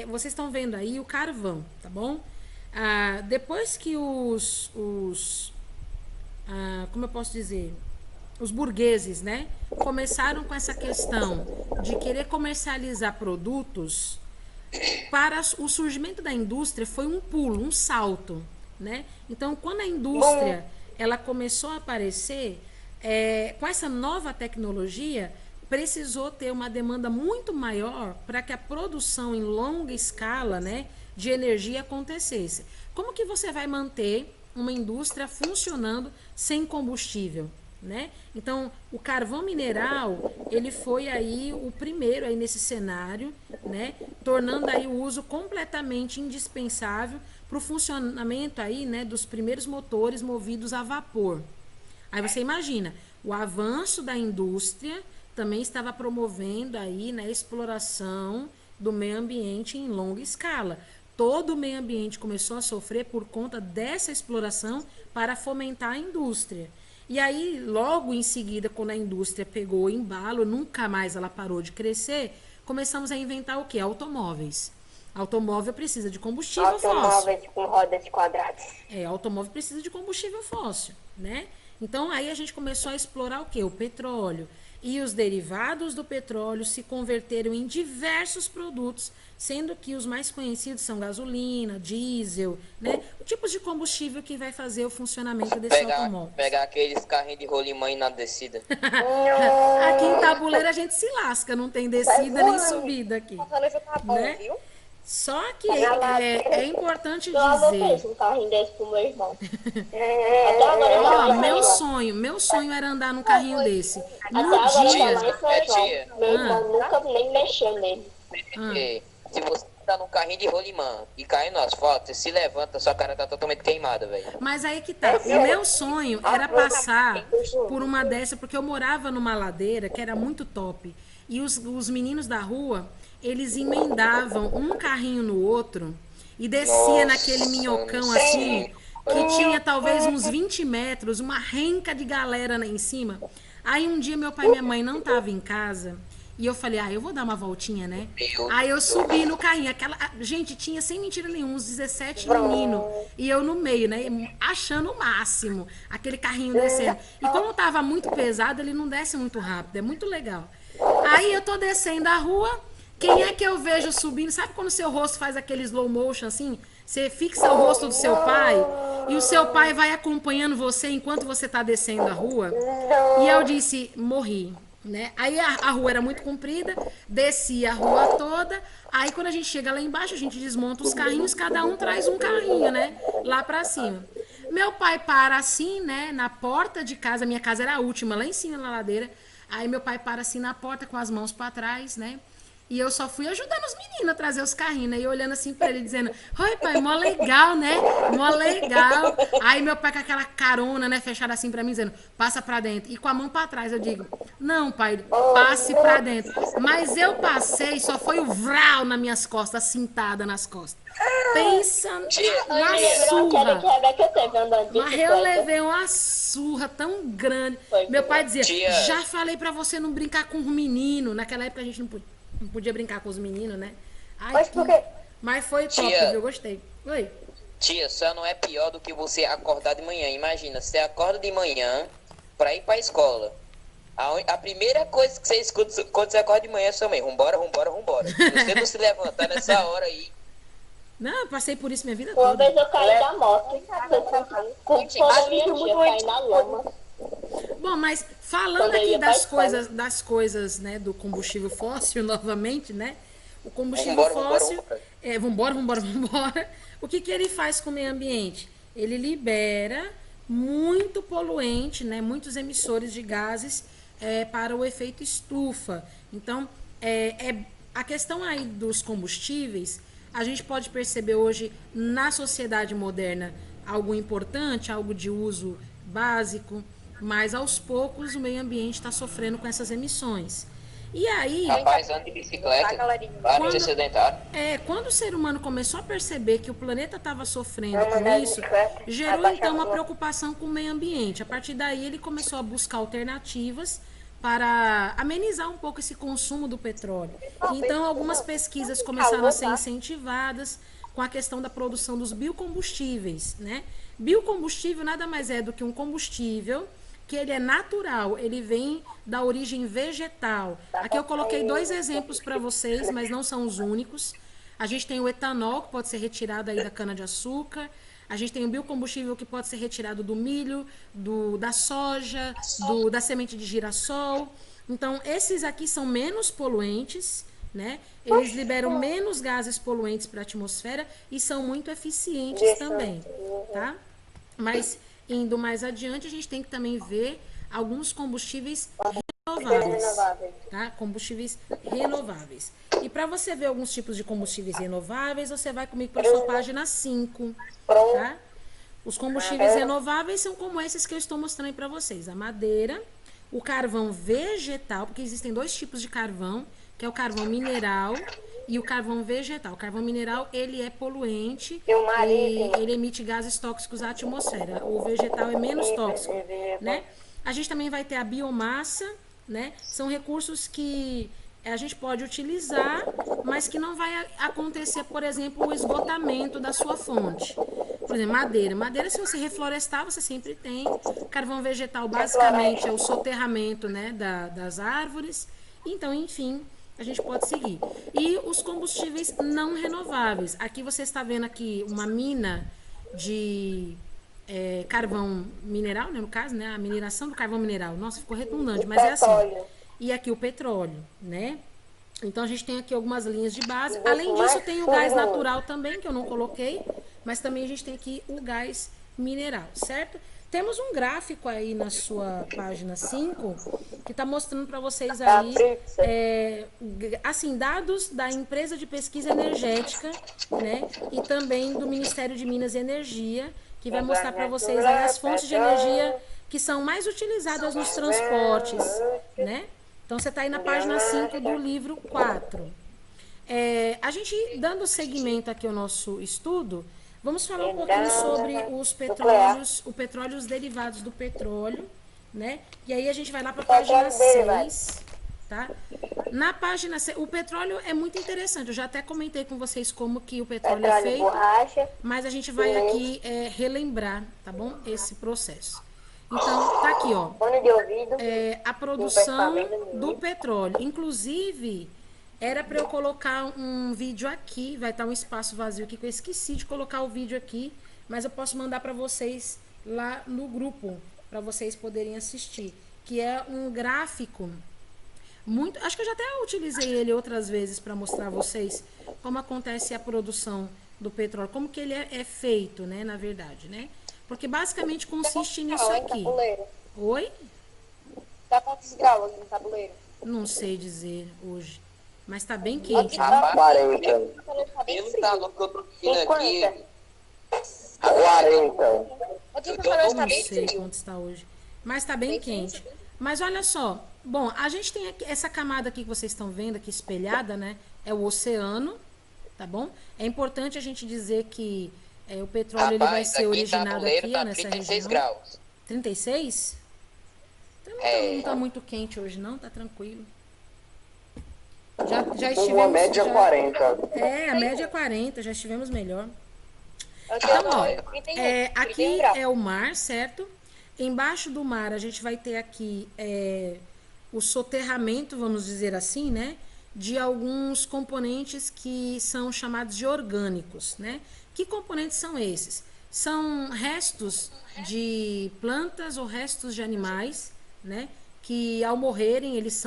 vocês estão vendo aí o carvão, tá bom? Depois que como eu posso dizer, os burgueses, né, começaram com essa questão de querer comercializar produtos, para o surgimento da indústria foi um pulo, um salto, né? Então, quando a indústria ela começou a aparecer, com essa nova tecnologia, precisou ter uma demanda muito maior para que a produção em longa escala, né, de energia acontecesse. Como que você vai manter uma indústria funcionando sem combustível? né? Então, o carvão mineral, ele foi aí o primeiro aí nesse cenário, né? Tornando aí o uso completamente indispensável para o funcionamento aí, né, dos primeiros motores movidos a vapor. Aí você imagina, o avanço da indústria também estava promovendo aí, né, a exploração do meio ambiente em longa escala. Todo o meio ambiente começou a sofrer por conta dessa exploração para fomentar a indústria. E aí, logo em seguida, quando a indústria pegou o embalo, nunca mais ela parou de crescer, começamos a inventar o quê? Automóveis. Automóvel precisa de combustível fóssil. Automóveis com rodas quadradas. Automóvel precisa de combustível fóssil, né? Então, aí a gente começou a explorar o quê? O petróleo. E os derivados do petróleo se converteram em diversos produtos, sendo que os mais conhecidos são gasolina, diesel, né? Tipos de combustível que vai fazer o funcionamento desse automóvel. Pegar aqueles carrinhos de rolimã na descida. Aqui em Tabuleiro a gente se lasca, não tem descida nem subida aqui. Né? Só que é importante dizer. Um carrinho desse pro meu irmão. Meu sonho era andar num carrinho desse. No Tia. Meu irmão nunca nem mexeu nele. Se você tá num carrinho de rolimã e cair no asfalto, você se levanta, sua cara tá totalmente queimada, velho. Mas aí que tá. O meu sonho era passar por uma dessa, porque eu morava numa ladeira que era muito top. E os meninos da rua, eles emendavam um carrinho no outro e descia naquele minhocão assim, que tinha talvez uns 20 metros, uma renca de galera lá em cima. Aí um dia meu pai e minha mãe não estavam em casa e eu falei, eu vou dar uma voltinha, né? Aí eu subi no carrinho, gente, tinha sem mentira nenhuma, uns 17 meninos, e eu no meio, né? Achando o máximo, aquele carrinho descendo. E como tava muito pesado, ele não desce muito rápido, é muito legal. Aí eu tô descendo a rua, quem é que eu vejo subindo? Sabe quando o seu rosto faz aquele slow motion assim? Você fixa o rosto do seu pai e o seu pai vai acompanhando você enquanto você tá descendo a rua. E eu disse, morri, né? Aí a rua era muito comprida, descia a rua toda. Aí quando a gente chega lá embaixo, a gente desmonta os carrinhos, cada um traz um carrinho, né? Lá pra cima. Meu pai para assim, né? Na porta de casa, minha casa era a última, lá em cima na ladeira. Aí meu pai para assim na porta com as mãos para trás, né? E eu só fui ajudando os meninos a trazer os carrinhos, né? E eu olhando assim pra ele, dizendo, oi pai, mó legal, né? Mó legal. Aí meu pai com aquela carona, né, fechada assim pra mim, dizendo, passa pra dentro. E com a mão pra trás, eu digo, não pai, passe pra dentro. Mas eu passei, só foi o vral nas minhas costas, cintada nas costas. Pensa na surra. Mas eu levei uma surra tão grande. Meu pai dizia, já falei pra você não brincar com os meninos. Naquela época a gente não podia brincar com os meninos, né? Mas foi top, eu gostei. Oi. Tia, só não é pior do que você acordar de manhã. Imagina, você acorda de manhã pra ir pra escola. A primeira coisa que você escuta quando você acorda de manhã é sua mãe, vambora. Você não se levantar nessa hora aí. Não, eu passei por isso minha vida toda. Uma vez eu caí da moto. Com minha tia, caí na lama. Bom, mas falando aqui das coisas, né, do combustível fóssil novamente, né? O combustível fóssil, vambora. O que ele faz com o meio ambiente? Ele libera muito poluente, né, muitos emissores de gases para o efeito estufa. Então, a questão aí dos combustíveis, a gente pode perceber hoje na sociedade moderna algo importante, algo de uso básico, mas aos poucos o meio ambiente está sofrendo com essas emissões. E aí... Rapaz, anda de bicicleta, para de ser sedentário. Quando o ser humano começou a perceber que o planeta estava sofrendo com isso, gerou então uma preocupação com o meio ambiente. A partir daí ele começou a buscar alternativas para amenizar um pouco esse consumo do petróleo. Então algumas pesquisas começaram a ser incentivadas com a questão da produção dos biocombustíveis, né? Biocombustível nada mais é do que um combustível que ele é natural, ele vem da origem vegetal. Aqui eu coloquei 2 exemplos para vocês, mas não são os únicos. A gente tem o etanol, que pode ser retirado aí da cana-de-açúcar. A gente tem o biocombustível que pode ser retirado do milho, da soja, da semente de girassol. Então, esses aqui são menos poluentes, né? Eles liberam menos gases poluentes para a atmosfera e são muito eficientes também, tá? Mas, indo mais adiante, a gente tem que também ver alguns combustíveis renováveis, tá? Combustíveis renováveis. E para você ver alguns tipos de combustíveis renováveis, você vai comigo para a sua página 5, tá? Os combustíveis renováveis são como esses que eu estou mostrando para vocês. A madeira, o carvão vegetal, porque existem dois tipos de carvão, que é o carvão mineral e o carvão vegetal. O carvão mineral, ele é poluente e ele emite gases tóxicos à atmosfera. O vegetal é menos tóxico, né? A gente também vai ter a biomassa, né? São recursos que a gente pode utilizar, mas que não vai acontecer, por exemplo, o esgotamento da sua fonte. Por exemplo, madeira. Madeira, se você reflorestar, você sempre tem. Carvão vegetal, basicamente, é o soterramento, né, das árvores. Então, enfim, a gente pode seguir. E os combustíveis não renováveis. Aqui você está vendo aqui uma mina de carvão mineral, né, no caso, né, a mineração do carvão mineral. Nossa, ficou redundante, mas é assim. E aqui o petróleo, né? Então a gente tem aqui algumas linhas de base. Além disso, tem o gás natural também, que eu não coloquei, mas também a gente tem aqui o gás mineral, certo? Temos um gráfico aí na sua página 5, que está mostrando para vocês aí, assim, dados da empresa de pesquisa energética, né? E também do Ministério de Minas e Energia, que vai mostrar para vocês aí as fontes de energia que são mais utilizadas nos transportes, né? Então, você está aí na página 5 do livro 4. A gente, dando seguimento aqui ao nosso estudo, vamos falar um pouquinho sobre os petróleos, o petróleo e os derivados do petróleo, né? E aí a gente vai lá para a página 6, tá? Na página 6, o petróleo é muito interessante. Eu já até comentei com vocês como que o petróleo é feito, mas a gente vai aqui relembrar, tá bom? Esse processo. Então, tá aqui, ó, a produção do petróleo. Inclusive, era para eu colocar um vídeo aqui, vai estar um espaço vazio aqui, que eu esqueci de colocar o vídeo aqui, mas eu posso mandar para vocês lá no grupo, para vocês poderem assistir, que é um gráfico muito... Acho que eu já até utilizei ele outras vezes para mostrar a vocês como acontece a produção do petróleo, como que ele é feito, né, na verdade, né? Porque basicamente consiste nisso aqui. Oi? Tá quantos graus no tabuleiro? Não sei dizer hoje. Mas tá bem quente. A 40. Pelo calor que eu tô sentindo aqui. A 40. Não sei quanto está hoje. Mas tá bem quente. Mas olha só. Bom, a gente tem aqui, essa camada aqui que vocês estão vendo aqui espelhada, né? É o oceano, tá bom? É importante a gente dizer que o petróleo ele vai ser originado aqui, tá nessa 36 região. graus. 36? Então não tá muito quente hoje não, tá tranquilo. Já estivemos... Uma média 40. A média é 40, já estivemos melhor. Então, ó, aqui é o mar, certo? Embaixo do mar a gente vai ter aqui o soterramento, vamos dizer assim, né? De alguns componentes que são chamados de orgânicos, né? Que componentes são esses? São restos de plantas ou restos de animais, né? Que ao morrerem eles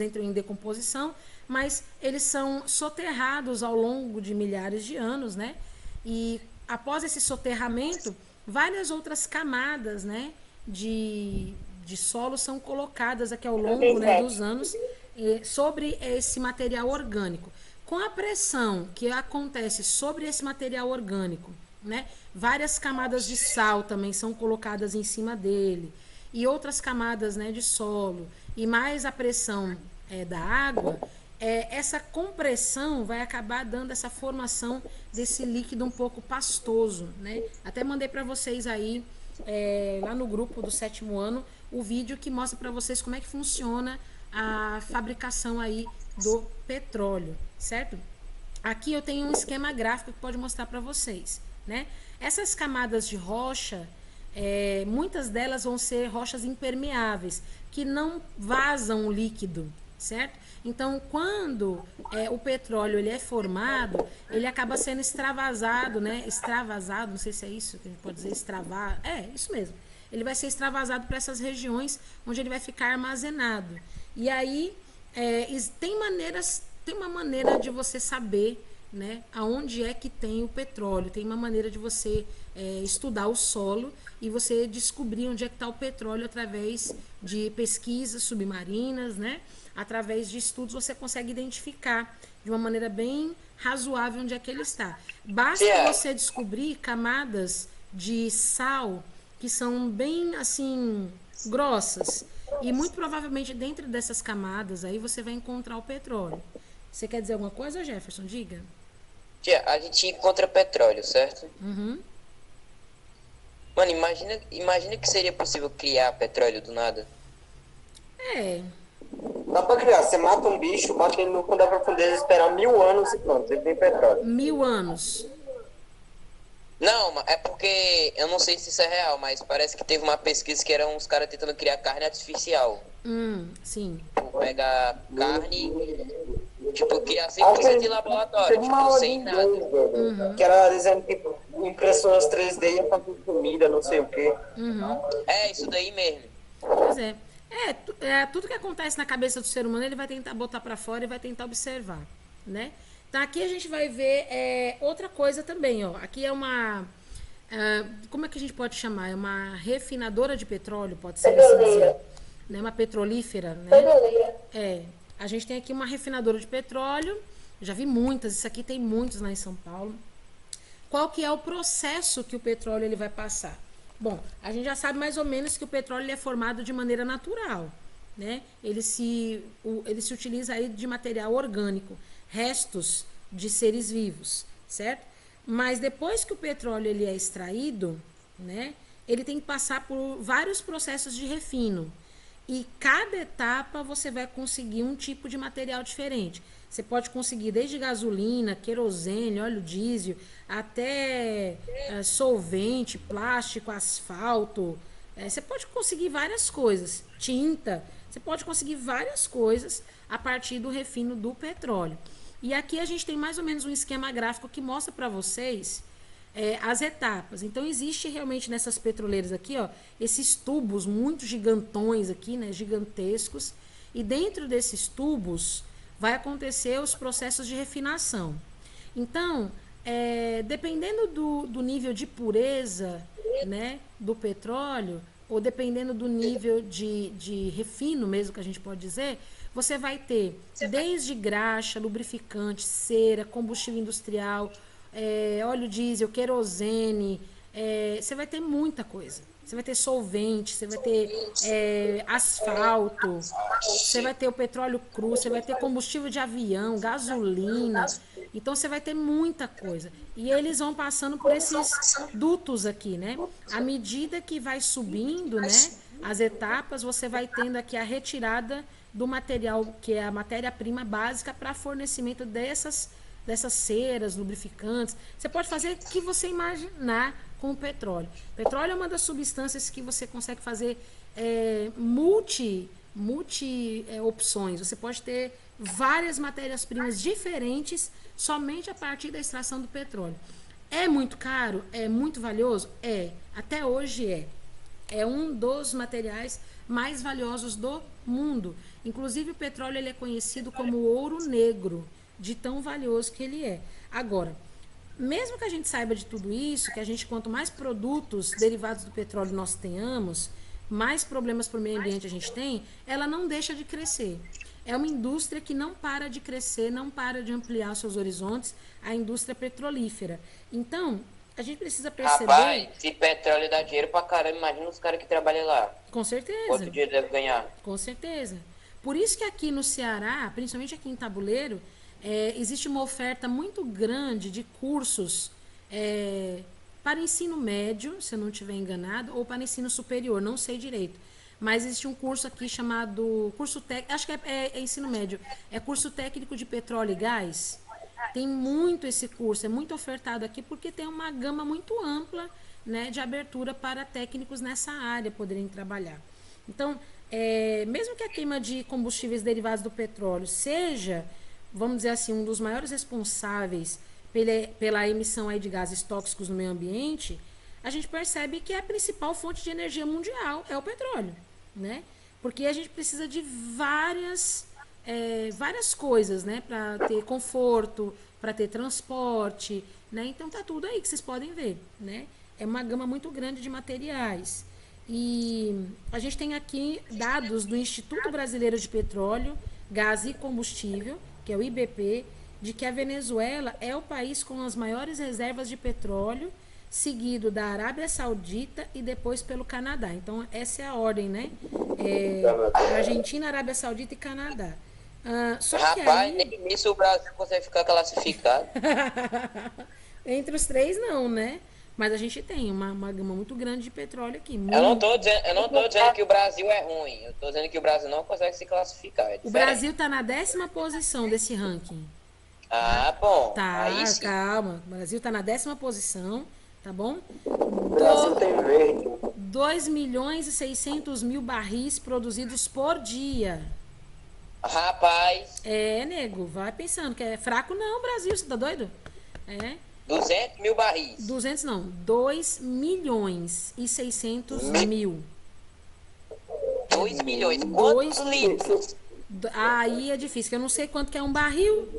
entram em decomposição, mas eles são soterrados ao longo de milhares de anos, né? E após esse soterramento, várias outras camadas, né? De solo são colocadas aqui ao longo, né, dos anos sobre esse material orgânico. Com a pressão que acontece sobre esse material orgânico, né, várias camadas de sal também são colocadas em cima dele, e outras camadas, né, de solo, e mais a pressão da água, essa compressão vai acabar dando essa formação desse líquido um pouco pastoso, né? Até mandei para vocês aí, lá no grupo do 7º ano, o vídeo que mostra para vocês como é que funciona a fabricação aí do petróleo, certo? Aqui eu tenho um esquema gráfico que pode mostrar para vocês, né? Essas camadas de rocha, muitas delas vão ser rochas impermeáveis, que não vazam o líquido, certo? Então, quando o petróleo ele é formado, ele acaba sendo extravasado, né? Extravasado, não sei se é isso que a gente pode dizer, extravar. Isso mesmo. Ele vai ser extravasado para essas regiões onde ele vai ficar armazenado. E aí, tem uma maneira de você saber né, aonde é que tem o petróleo. Tem uma maneira de você estudar o solo e você descobrir onde é que está o petróleo através de pesquisas submarinas, né? Através de estudos você consegue identificar de uma maneira bem razoável onde é que ele está. Basta você descobrir camadas de sal que são bem assim grossas e muito provavelmente dentro dessas camadas aí você vai encontrar o petróleo. Você quer dizer alguma coisa, Jefferson? Diga. Tia, a gente encontra petróleo, certo? Uhum. Mano, imagina que seria possível criar petróleo do nada. Dá pra criar, você mata um bicho, bota ele no fundo da profundeza, esperar 1000 anos e pronto, ele tem petróleo. 1000 anos. Não, é porque eu não sei se isso é real, mas parece que teve uma pesquisa que eram uns caras tentando criar carne artificial. Sim. Pegar carne, tipo, criar 100% de laboratório, tipo, sem nada. Que era dizendo que impressoras 3D ia fazer comida, não sei o quê. É, isso daí mesmo. Pois é. Tudo que acontece na cabeça do ser humano, ele vai tentar botar pra fora e vai tentar observar, né? Então, aqui a gente vai ver outra coisa também, ó. Aqui é uma... como é que a gente pode chamar? É uma refinadora de petróleo, pode ser assim dizer. Né? Uma petrolífera, né? A gente tem aqui uma refinadora de petróleo. Já vi muitas, isso aqui tem muitos lá em São Paulo. Qual que é o processo que o petróleo ele vai passar? Bom, a gente já sabe mais ou menos que o petróleo ele é formado de maneira natural, né? Ele se utiliza aí de material orgânico, restos de seres vivos, certo? Mas depois que o petróleo ele é extraído, né? Ele tem que passar por vários processos de refino. E cada etapa você vai conseguir um tipo de material diferente. Você pode conseguir desde gasolina, querosene, óleo diesel, até solvente, plástico, asfalto. Você pode conseguir várias coisas. Tinta. Você pode conseguir várias coisas a partir do refino do petróleo. E aqui a gente tem mais ou menos um esquema gráfico que mostra para vocês as etapas. Então, existe realmente nessas petroleiras aqui, ó, esses tubos muito gigantões aqui, né, gigantescos. E dentro desses tubos vai acontecer os processos de refinação. Então, dependendo do nível de pureza, né, do petróleo, ou dependendo do nível de refino mesmo que a gente pode dizer, você vai ter desde graxa, lubrificante, cera, combustível industrial, óleo diesel, querosene, você vai ter muita coisa. Você vai ter solvente, você vai ter asfalto, você vai ter o petróleo cru, você vai ter combustível de avião, gasolina. Então você vai ter muita coisa. E eles vão passando por esses dutos aqui, né? À medida que vai subindo, né, as etapas, você vai tendo aqui a retirada do material, que é a matéria-prima básica para fornecimento dessas ceras, lubrificantes. Você pode fazer o que você imaginar com o petróleo. Petróleo é uma das substâncias que você consegue fazer multi opções. Você pode ter várias matérias-primas diferentes somente a partir da extração do petróleo. É muito caro? É muito valioso? Até hoje é um dos materiais mais valiosos do mundo. Inclusive o petróleo ele é conhecido como ouro negro, de tão valioso que ele é. Agora, mesmo que a gente saiba de tudo isso, que a gente, quanto mais produtos derivados do petróleo nós tenhamos, mais problemas para o meio ambiente a gente tem, ela não deixa de crescer. É uma indústria que não para de crescer, não para de ampliar seus horizontes, a indústria petrolífera. Então, a gente precisa perceber... Rapaz, se petróleo dá dinheiro pra caramba, imagina os caras que trabalham lá. Com certeza. Quanto dinheiro deve ganhar? Com certeza. Por isso que aqui no Ceará, principalmente aqui em Tabuleiro, existe uma oferta muito grande de cursos para ensino médio, se eu não estiver enganado, ou para ensino superior, não sei direito. Mas existe um curso aqui chamado curso técnico, acho que é ensino médio, é curso técnico de petróleo e gás. Tem muito esse curso, é muito ofertado aqui porque tem uma gama muito ampla, né, de abertura para técnicos nessa área poderem trabalhar. Então, mesmo que a queima de combustíveis derivados do petróleo seja, vamos dizer assim, um dos maiores responsáveis pela emissão aí de gases tóxicos no meio ambiente, a gente percebe que a principal fonte de energia mundial é o petróleo, né? Porque a gente precisa de várias várias coisas, né? Para ter conforto, para ter transporte, né? Então tá tudo aí que vocês podem ver, né? É uma gama muito grande de materiais. E a gente tem aqui dados do Instituto Brasileiro de Petróleo, Gás e Combustível, que é o IBP, de que a Venezuela é o país com as maiores reservas de petróleo, seguido da Arábia Saudita e depois pelo Canadá. Então, essa é a ordem, né? Argentina, Arábia Saudita e Canadá. Só que Rapaz, aí... nem nisso o Brasil consegue ficar classificado. Entre os três, não, né? Mas a gente tem uma gama muito grande de petróleo aqui. Eu não tô dizendo que o Brasil é ruim. Eu tô dizendo que o Brasil não consegue se classificar. É o Brasil está na 10ª posição desse ranking. Ah, bom. Tá, Aí sim. calma. O Brasil está na 10ª posição, tá bom? O Brasil tem verde. 2.600.000 barris produzidos por dia. Rapaz, Nego, vai pensando que é fraco não, Brasil, você tá doido? 200 mil barris. 200 não, 2.600.000. 2 milhões. Quantos litros? Aí é difícil, que eu não sei quanto que é um barril,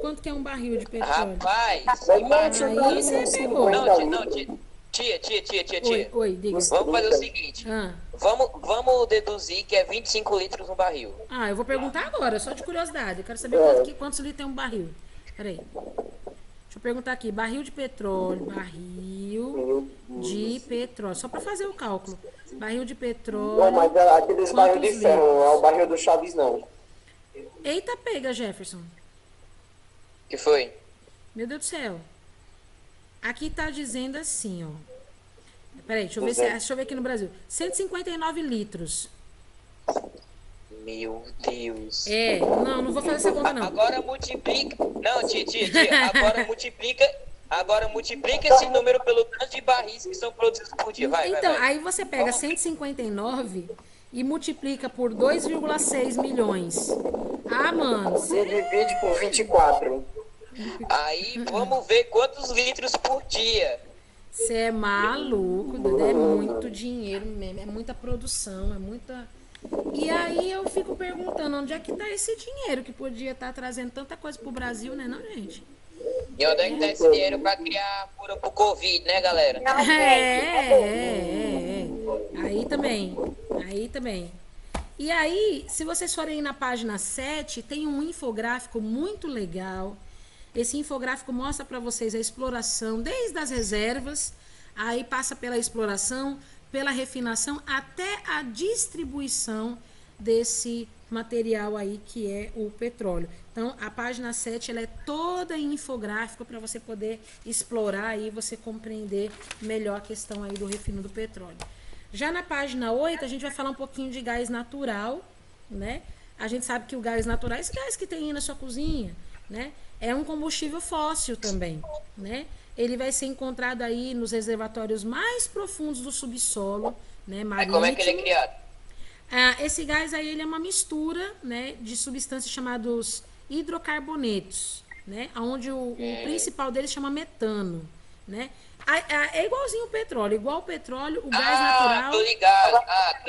de petróleo. Rapaz, Aí você pegou. Não, tia. Oi, diga. Vamos fazer o seguinte. Vamos deduzir que é 25 litros um barril. Eu vou perguntar agora, só de curiosidade. Eu quero saber quantos litros tem um barril. Peraí. Deixa eu perguntar aqui. Barril de petróleo. Só para fazer o cálculo. Barril de petróleo. Não, mas aqueles barril de ferro, não é o barril do Chaves, não. Eita, pega, Jefferson. Que foi? Meu Deus do céu. Aqui tá dizendo assim, ó. Peraí, deixa eu ver aqui no Brasil. 159 litros. Meu Deus. Não vou fazer essa conta, não. Agora multiplica. Não, tia. Agora multiplica esse número pelo tanto de barris que são produzidos por dia. Vai. Aí você pega 159 e multiplica por 2,6 milhões. Mano. Você divide por 24. Aí vamos ver quantos litros por dia. Você é maluco, Dudu. É muito dinheiro mesmo. É muita produção, é muita... E aí eu fico perguntando, onde é que tá esse dinheiro que podia estar trazendo tanta coisa pro Brasil, né, não, gente? E onde é que tá esse dinheiro pra criar cura pro Covid, né, galera? Aí também. E aí, se vocês forem na página 7, tem um infográfico muito legal. Esse infográfico mostra para vocês a exploração desde as reservas, aí passa pela exploração, pela refinação, até a distribuição desse material aí que é o petróleo. Então, a página 7 ela é toda em infográfico para você poder explorar e você compreender melhor a questão aí do refino do petróleo. Já na página 8, a gente vai falar um pouquinho de gás natural, né? A gente sabe que o gás natural, esse gás que tem aí na sua cozinha, né? É um combustível fóssil também, né? Ele vai ser encontrado aí nos reservatórios mais profundos do subsolo, né? Marítimo. Como é que ele é criado? Esse gás aí ele é uma mistura, né, de substâncias chamadas hidrocarbonetos, né? Onde o principal deles chama metano, né? É igualzinho o petróleo. Igual o petróleo, o gás natural... Tô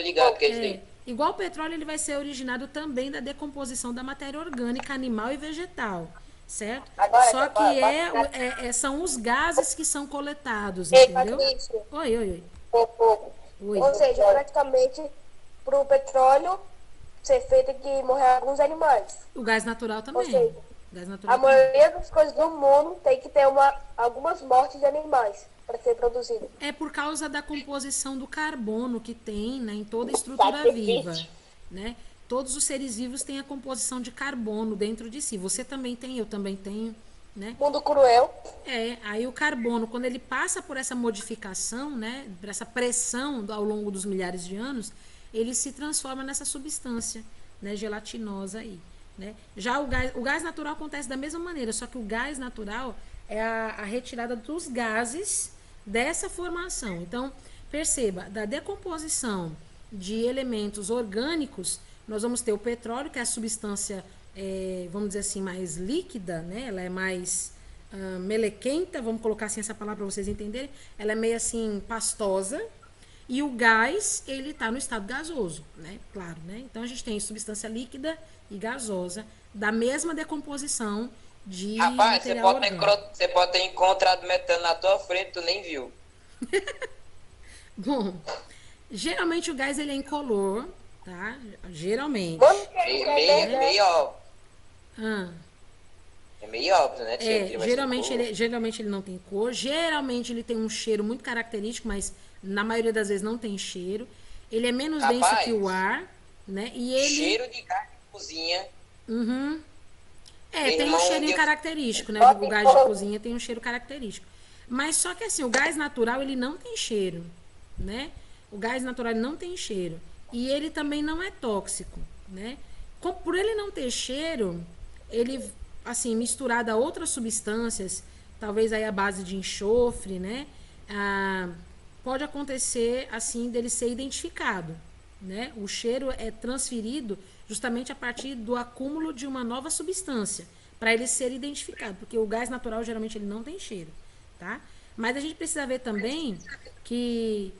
ligado que é isso aí. Igual o petróleo, ele vai ser originado também da decomposição da matéria orgânica, animal e vegetal, certo? Só que são os gases que são coletados, entendeu? Oi. Ou seja, praticamente, para o petróleo ser feito tem que morrer alguns animais. O gás natural também. Ou seja, a maioria das coisas do mundo tem que ter algumas mortes de animais para ser produzido. É por causa da composição do carbono que tem, né, em toda a estrutura viva, né? Todos os seres vivos têm a composição de carbono dentro de si. Você também tem, eu também tenho, né? Mundo cruel. Aí o carbono, quando ele passa por essa modificação, né, por essa pressão ao longo dos milhares de anos, ele se transforma nessa substância, né, gelatinosa aí, né? Já o gás natural acontece da mesma maneira, só que o gás natural é a retirada dos gases dessa formação. Então, perceba, da decomposição de elementos orgânicos, nós vamos ter o petróleo, que é a substância, vamos dizer assim, mais líquida, né? Ela é mais melequenta, vamos colocar assim essa palavra para vocês entenderem. Ela é meio assim pastosa. E o gás, ele está no estado gasoso, né? Claro, né? Então, a gente tem substância líquida e gasosa da mesma decomposição de Rapaz, você material pode, ter, orgânico. você pode ter encontrado metano na tua frente, tu nem viu. Bom, geralmente o gás ele é incolor, tá? Geralmente. Vamos que É isso meio, é é verdade. meio óbvio. Ah, É meio óbvio, né, tia? Que ele vai ser cor. geralmente ele não tem cor. Geralmente ele tem um cheiro muito característico, mas na maioria das vezes não tem cheiro. Ele é menos denso que o Rapaz, ar, né? E ele. cheiro de gás de cozinha. Uhum. Meu Tem um irmão, cheirinho eu- característico, né? O gás de cozinha tem um cheiro característico. Mas só que assim, o gás natural ele não tem cheiro, né? O gás natural ele não tem cheiro. E ele também não é tóxico, né? Por ele não ter cheiro, ele, assim, misturado a outras substâncias, talvez aí a base de enxofre, né? Pode acontecer, assim, dele ser identificado, né? O cheiro é transferido justamente a partir do acúmulo de uma nova substância, para ele ser identificado, porque o gás natural geralmente ele não tem cheiro, tá? Mas a gente precisa ver também que,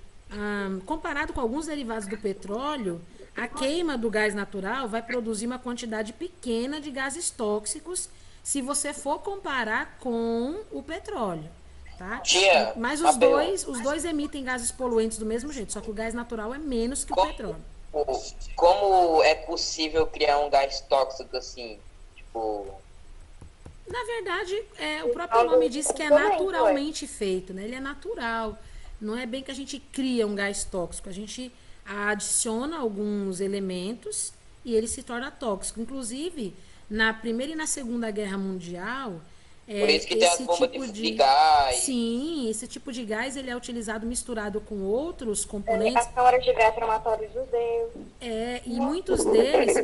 comparado com alguns derivados do petróleo, a queima do gás natural vai produzir uma quantidade pequena de gases tóxicos se você for comparar com o petróleo, tá? Tia, Mas uma pergunta. os dois emitem gases poluentes do mesmo jeito, só que o gás natural é menos que o petróleo. Como é possível criar um gás tóxico assim? Tipo, Na verdade, o próprio nome diz que é naturalmente feito, né? Ele é natural. Não é bem que a gente cria um gás tóxico, a gente adiciona alguns elementos e ele se torna tóxico. Inclusive, na Primeira e na Segunda Guerra Mundial, por isso que tem as esse bombas tipo de gás. Sim, esse tipo de gás ele é utilizado misturado com outros componentes. As câmaras de gás traumatórios judeus. E muitos deles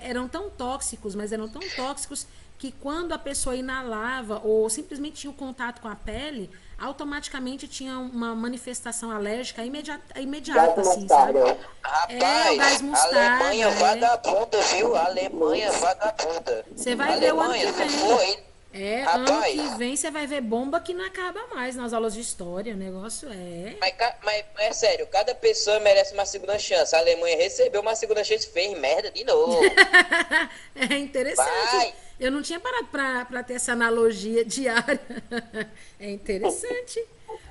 eram tão tóxicos, mas eram tão tóxicos que quando a pessoa inalava ou simplesmente tinha o contato com a pele, automaticamente tinha uma manifestação alérgica imediata, assim, sabe? Rapaz, o gás mostarda. Alemanha vagabunda, viu? Alemanha vagabunda. Você vai ver o ano que Alemanha, vem. foi. Ano Rapaz. que vem você vai ver bomba que não acaba mais nas aulas de história. O negócio é. Mas é sério, cada pessoa merece uma segunda chance. A Alemanha recebeu uma segunda chance e fez merda de novo. É interessante. Vai. Eu não tinha parado pra ter essa analogia diária. É interessante.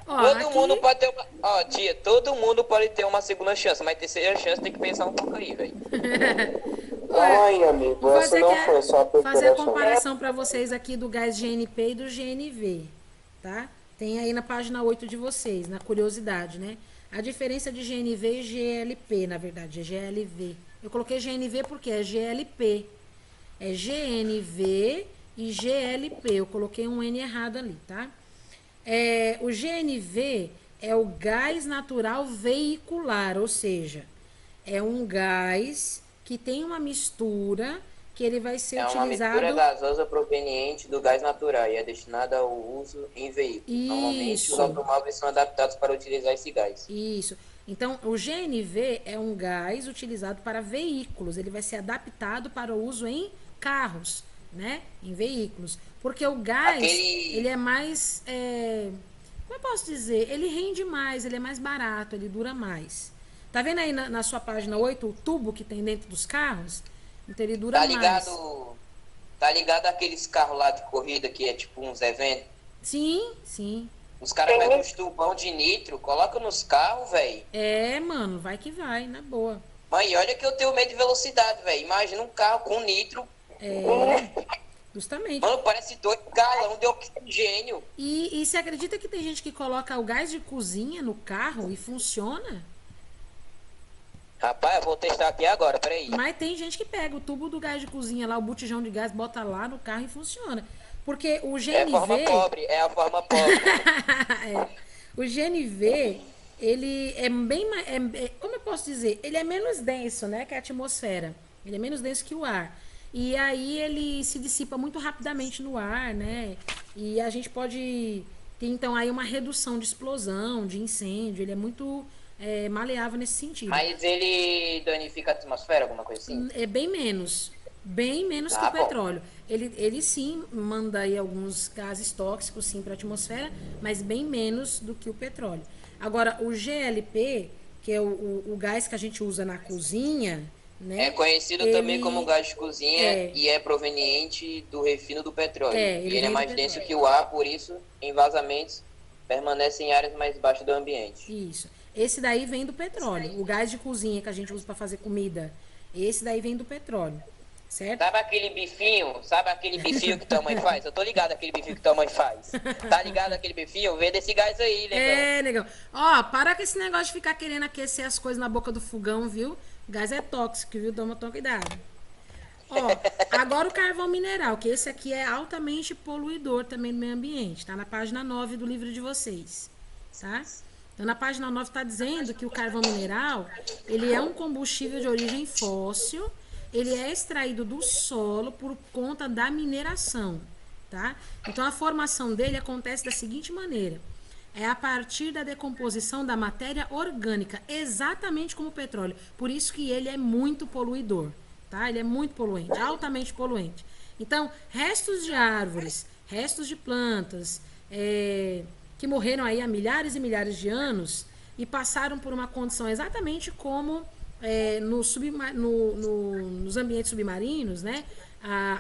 Todo mundo pode ter uma. Ó, tia, todo mundo pode ter uma segunda chance, mas terceira chance tem que pensar um pouco aí, velho. Ai, amigo, Vou essa não foi só a fazer a primeira chance. comparação para vocês aqui do gás GNP e do GNV, tá? Tem aí na página 8 de vocês, na curiosidade, né? A diferença de GNV e GLP, na verdade, é GLV. Eu coloquei GNV porque é GLP. É GNV e GLP. Eu coloquei um N errado ali, tá? O GNV é o gás natural veicular, ou seja, é um gás que tem uma mistura que ele vai ser É uma utilizado. mistura gasosa proveniente do gás natural e é destinada ao uso em veículos. Normalmente, Isso. os automóveis são adaptados para utilizar esse gás. Isso. Então, o GNV é um gás utilizado para veículos. Ele vai ser adaptado para o uso em carros, né? Em veículos. Porque o gás, ele é mais... como eu posso dizer? Ele rende mais, ele é mais barato, ele dura mais. Tá vendo aí na sua página 8 o tubo que tem dentro dos carros? Então ele dura mais. Tá ligado aqueles carros lá de corrida que é tipo uns eventos? Sim, sim. Os caras pegam uns tubão de nitro, colocam nos carros, velho. Mano, vai que vai, na boa. Mãe, olha que eu tenho medo de velocidade, velho. Imagina um carro com nitro. Justamente. Mano, parece 2 galões de oxigênio. E você acredita que tem gente que coloca o gás de cozinha no carro e funciona? Rapaz, eu vou testar aqui agora, peraí. Mas tem gente que pega o tubo do gás de cozinha lá, o botijão de gás, bota lá no carro e funciona. Porque o GNV... É a forma pobre, é a forma pobre. O GNV, ele é bem mais... como eu posso dizer? Ele é menos denso, né, que a atmosfera. Ele é menos denso que o ar. E aí ele se dissipa muito rapidamente no ar, né? E a gente pode ter, então, aí uma redução de explosão, de incêndio. Ele é muito maleável nesse sentido. Mas ele danifica a atmosfera, alguma coisa assim? É bem menos. Bem menos que o petróleo. Ele sim manda aí alguns gases tóxicos sim para a atmosfera, mas bem menos do que o petróleo. Agora, o GLP, que é o gás que a gente usa na cozinha, né? É conhecido também como gás de cozinha e é proveniente do refino do petróleo. E ele é mais denso que o ar, por isso, em vazamentos, permanece em áreas mais baixas do ambiente. Isso. Esse daí vem do petróleo. O gás de cozinha que a gente usa para fazer comida, esse daí vem do petróleo. Certo? Sabe aquele bifinho? Sabe aquele bifinho que tua mãe faz? Eu tô ligado aquele bifinho que tua mãe faz. Tá ligado aquele bifinho? Vê desse gás aí, negão. É, negão. Ó, para com esse negócio de ficar querendo aquecer as coisas na boca do fogão, viu? Gás é tóxico, viu? Toma cuidado. Ó, agora o carvão mineral, que esse aqui é altamente poluidor também no meio ambiente. Tá na página 9 do livro de vocês, tá? Então, na página 9 está dizendo que o carvão mineral, ele é um combustível de origem fóssil, ele é extraído do solo por conta da mineração, tá? Então, a formação dele acontece da seguinte maneira. É a partir da decomposição da matéria orgânica, exatamente como o petróleo. Por isso que ele é muito poluidor, tá? Ele é muito poluente, altamente poluente. Então, restos de árvores, restos de plantas, que morreram aí há milhares e milhares de anos e passaram por uma condição exatamente como nos ambientes submarinos, né?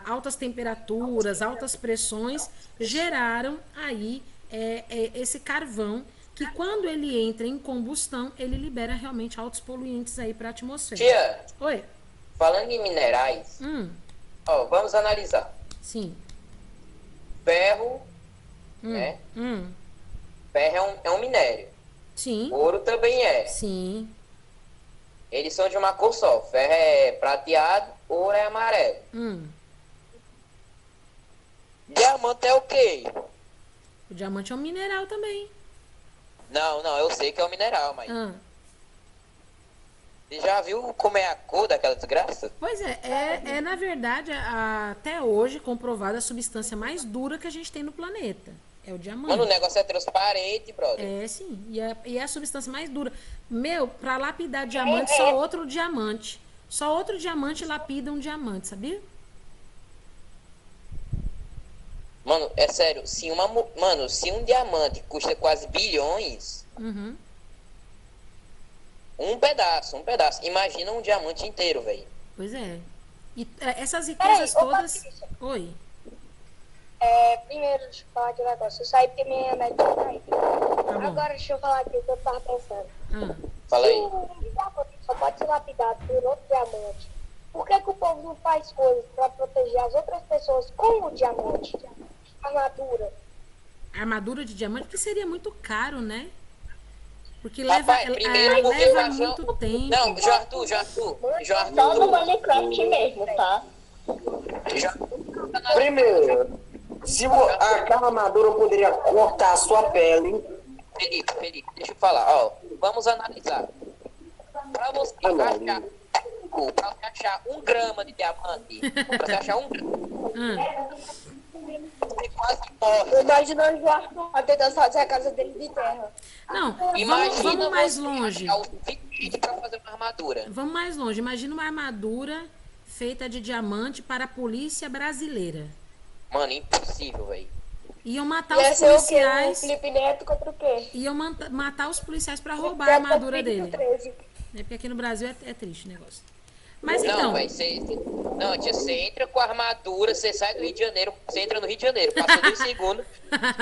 Altas temperaturas, altas pressões geraram aí esse carvão que quando ele entra em combustão, ele libera realmente altos poluentes aí para a atmosfera. Tia, Oi. Falando em minerais, ó, vamos analisar. Sim. Ferro, né? Ferro é um minério. Sim. Ouro também é. Sim. Eles são de uma cor só. Ferro é prateado, ouro é amarelo. Diamante é o quê? O diamante é um mineral também. Não, eu sei que é um mineral, mas... Você já viu como é a cor daquela desgraça? Pois é na verdade, até hoje, comprovada a substância mais dura que a gente tem no planeta. É o diamante. Mano, o negócio é transparente, brother. É, sim. E é a substância mais dura. Meu, pra lapidar diamante, só outro diamante. Só outro diamante lapida um diamante, sabia? Mano, é sério. Se um diamante custa quase bilhões... Um pedaço. Imagina um diamante inteiro, velho. Pois é. E essas riquezas todas... Oi. Primeiro, deixa eu falar aqui um negócio. Eu saí porque minha médica tá aí. Agora, deixa eu falar aqui o que eu tava pensando. Fala aí. Se um diamante só pode ser lapidado por outro diamante, por que o povo não faz coisas pra proteger as outras pessoas com o diamante? Armadura. Armadura de diamante? Porque seria muito caro, né? Porque Papai, leva muito tempo. Não, Jortu. Só no Minecraft mesmo, tá? Primeiro, se aquela armadura poderia cortar a sua pele. Felipe, deixa eu falar. Ó, vamos analisar. Pra você achar 1 grama de diamante, pra você achar 1 grama, você quase morre. Imaginando o Arthur tentando fazer a casa dele de terra. Não, vamos mais longe. Pra fazer uma armadura. Vamos mais longe. Imagina uma armadura feita de diamante para a polícia brasileira. Mano, impossível, velho. Iam matar os policiais. O Felipe Neto contra o quê? Iam matar os policiais para roubar a armadura dele. Porque aqui no Brasil é triste o negócio. Mas então. Não, tia, você entra com a armadura, você sai do Rio de Janeiro, você entra no Rio de Janeiro, passa 2 segundos,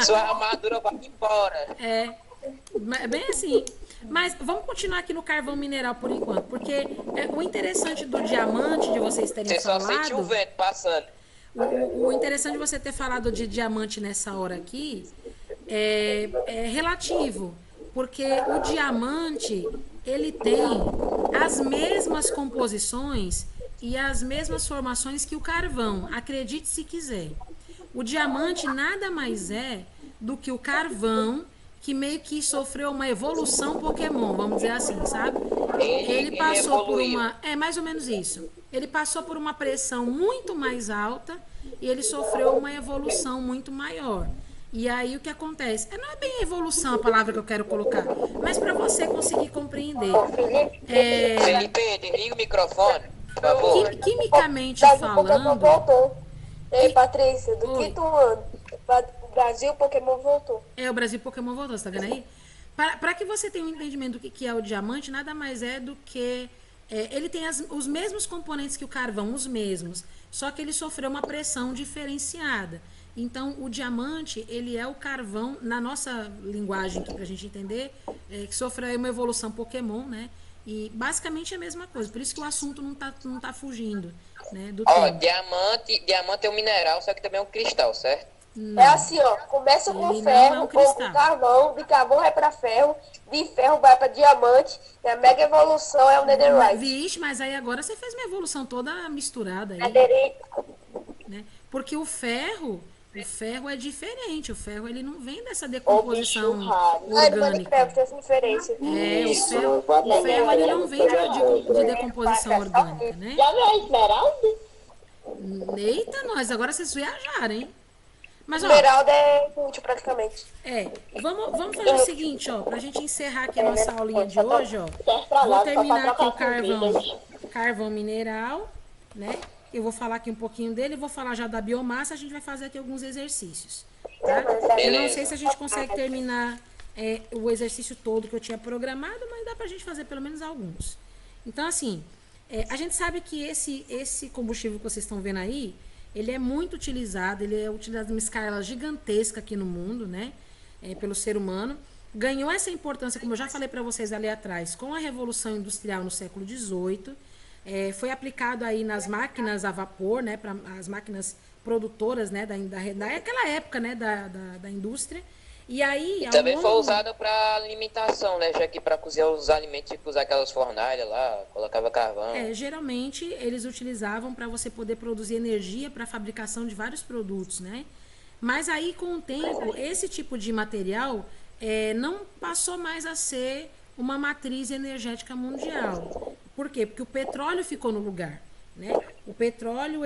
sua armadura vai embora. É bem assim. Mas vamos continuar aqui no carvão mineral por enquanto, porque o interessante do diamante, de vocês terem falado... Você só sente o vento passando. O interessante de você ter falado de diamante nessa hora aqui é relativo, porque o diamante, ele tem as mesmas composições e as mesmas formações que o carvão, acredite se quiser. O diamante nada mais é do que o carvão, que meio que sofreu uma evolução Pokémon, vamos dizer assim, sabe? Ele passou por uma... É mais ou menos isso. Ele passou por uma pressão muito mais alta e ele sofreu uma evolução muito maior. E aí o que acontece? Não é bem evolução a palavra que eu quero colocar, mas para você conseguir compreender. Felipe, desliga o microfone, por favor. Quimicamente falando... Voltou. Ei, Patrícia, do quinto ano, o Brasil Pokémon voltou. O Brasil Pokémon voltou, você tá vendo aí? Para que você tenha um entendimento do que é o diamante, nada mais é do que ele tem os mesmos componentes que o carvão, os mesmos, só que ele sofreu uma pressão diferenciada. Então, o diamante, ele é o carvão, na nossa linguagem, para a gente entender, que sofreu uma evolução Pokémon, né? E basicamente é a mesma coisa. Por isso que o assunto não tá fugindo, né, do tema. Diamante é um mineral, só que também é um cristal, certo? Não. É assim, ó, começa com ferro, ou com carvão, de carvão vai para ferro, de ferro vai para diamante, e a mega evolução é o netherite. Vixe, mas aí agora você fez uma evolução toda misturada aí. Né? Porque o ferro é diferente, o ferro ele não vem dessa decomposição orgânica. O ferro ele não vem de decomposição orgânica, né? Já viu a esmeralda? Eita, nós, agora vocês viajaram, hein? Mas, ó, esmeralda é útil praticamente. Vamos fazer o seguinte, ó, pra gente encerrar aqui a nossa aulinha de hoje, ó. Vou terminar aqui o carvão mineral, né? Eu vou falar aqui um pouquinho dele, vou falar já da biomassa, a gente vai fazer aqui alguns exercícios, tá? Eu não sei se a gente consegue terminar o exercício todo que eu tinha programado, mas dá pra gente fazer pelo menos alguns. Então, assim, a gente sabe que esse combustível que vocês estão vendo aí, ele é muito utilizado, ele é utilizado em uma escala gigantesca aqui no mundo, né? Pelo ser humano. Ganhou essa importância, como eu já falei para vocês ali atrás, com a Revolução Industrial no século XVIII. Foi aplicado aí nas máquinas a vapor, né? Para as máquinas produtoras, né? Daquela época, né? Da indústria. E aí, também foi usada para alimentação, né? Já que para cozinhar os alimentos tinha que usar aquelas fornalhas lá, colocava carvão. Geralmente eles utilizavam para você poder produzir energia para a fabricação de vários produtos, né? Mas aí com o tempo, esse tipo de material não passou mais a ser uma matriz energética mundial. Por quê? Porque o petróleo ficou no lugar. Né? O petróleo,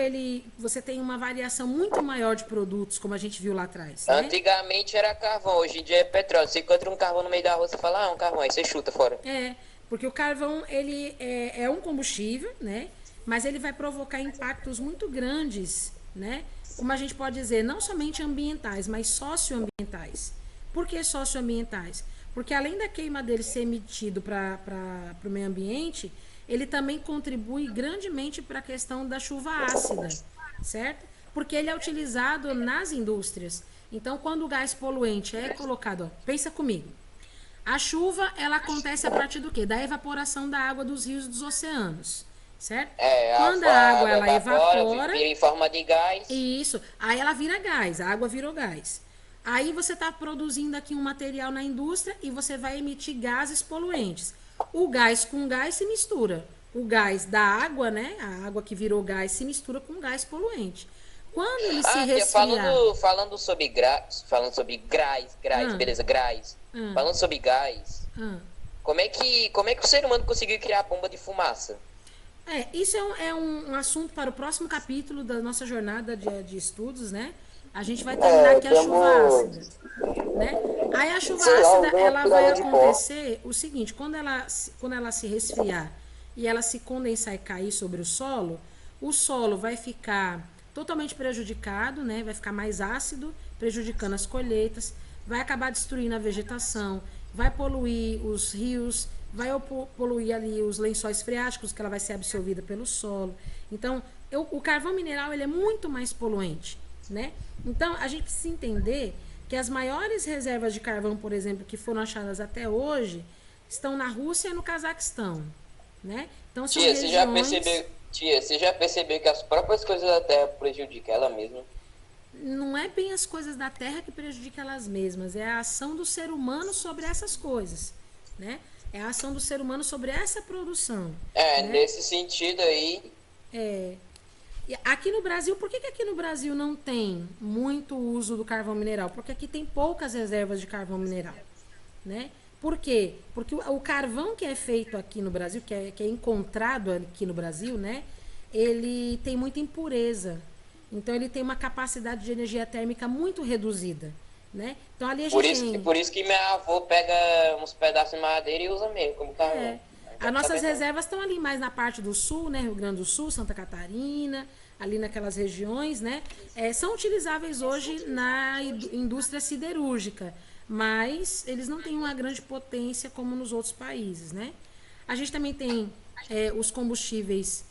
você tem uma variação muito maior de produtos, como a gente viu lá atrás. Né? Antigamente era carvão, hoje em dia é petróleo. Você encontra um carvão no meio da rua, você fala, um carvão, aí você chuta fora. Porque o carvão, ele é um combustível, né? Mas ele vai provocar impactos muito grandes, né? Como a gente pode dizer, não somente ambientais, mas socioambientais. Por que socioambientais? Porque além da queima dele ser emitido para o meio ambiente, ele também contribui grandemente para a questão da chuva ácida, certo? Porque ele é utilizado nas indústrias. Então, quando o gás poluente é colocado, ó, pensa comigo, a chuva, ela acontece a partir do quê? Da evaporação da água dos rios e dos oceanos, certo? Quando a água ela evapora, vira em forma de gás. Isso, aí ela vira gás, a água virou gás. Aí você está produzindo aqui um material na indústria e você vai emitir gases poluentes. O gás com gás se mistura. O gás da água, né? A água que virou gás se mistura com gás poluente. Quando ele se resfriar... Falando sobre gás, beleza, gás. Falando sobre gás, como é que o ser humano conseguiu criar a bomba de fumaça? Isso é um assunto para o próximo capítulo da nossa jornada de estudos, né? A gente vai terminar aqui a chuva ácida, né? Aí a chuva ácida, ela vai acontecer o seguinte, quando ela se resfriar e ela se condensar e cair sobre o solo vai ficar totalmente prejudicado, né? Vai ficar mais ácido, prejudicando as colheitas, vai acabar destruindo a vegetação, vai poluir os rios, vai poluir ali os lençóis freáticos, que ela vai ser absorvida pelo solo. Então, o carvão mineral, ele é muito mais poluente, né? Então, a gente precisa entender que as maiores reservas de carvão, por exemplo, que foram achadas até hoje, estão na Rússia e no Cazaquistão, né? Então, são regiões... você já percebeu que as próprias coisas da Terra prejudicam ela mesma? Não é bem as coisas da Terra que prejudicam elas mesmas, é a ação do ser humano sobre essas coisas, né? É a ação do ser humano sobre essa produção. Né? Nesse sentido aí... Aqui no Brasil, por que aqui no Brasil não tem muito uso do carvão mineral? Porque aqui tem poucas reservas de carvão mineral, né? Por quê? Porque o carvão que é feito aqui no Brasil, que é encontrado aqui no Brasil, né? Ele tem muita impureza. Então, ele tem uma capacidade de energia térmica muito reduzida, né? Então, ali a gente por isso que minha avó pega uns pedaços de madeira e usa mesmo como carvão. As nossas reservas estão ali mais na parte do sul, né? Rio Grande do Sul, Santa Catarina, ali naquelas regiões, né? São utilizáveis hoje na indústria siderúrgica, mas eles não têm uma grande potência como nos outros países, né? A gente também tem os combustíveis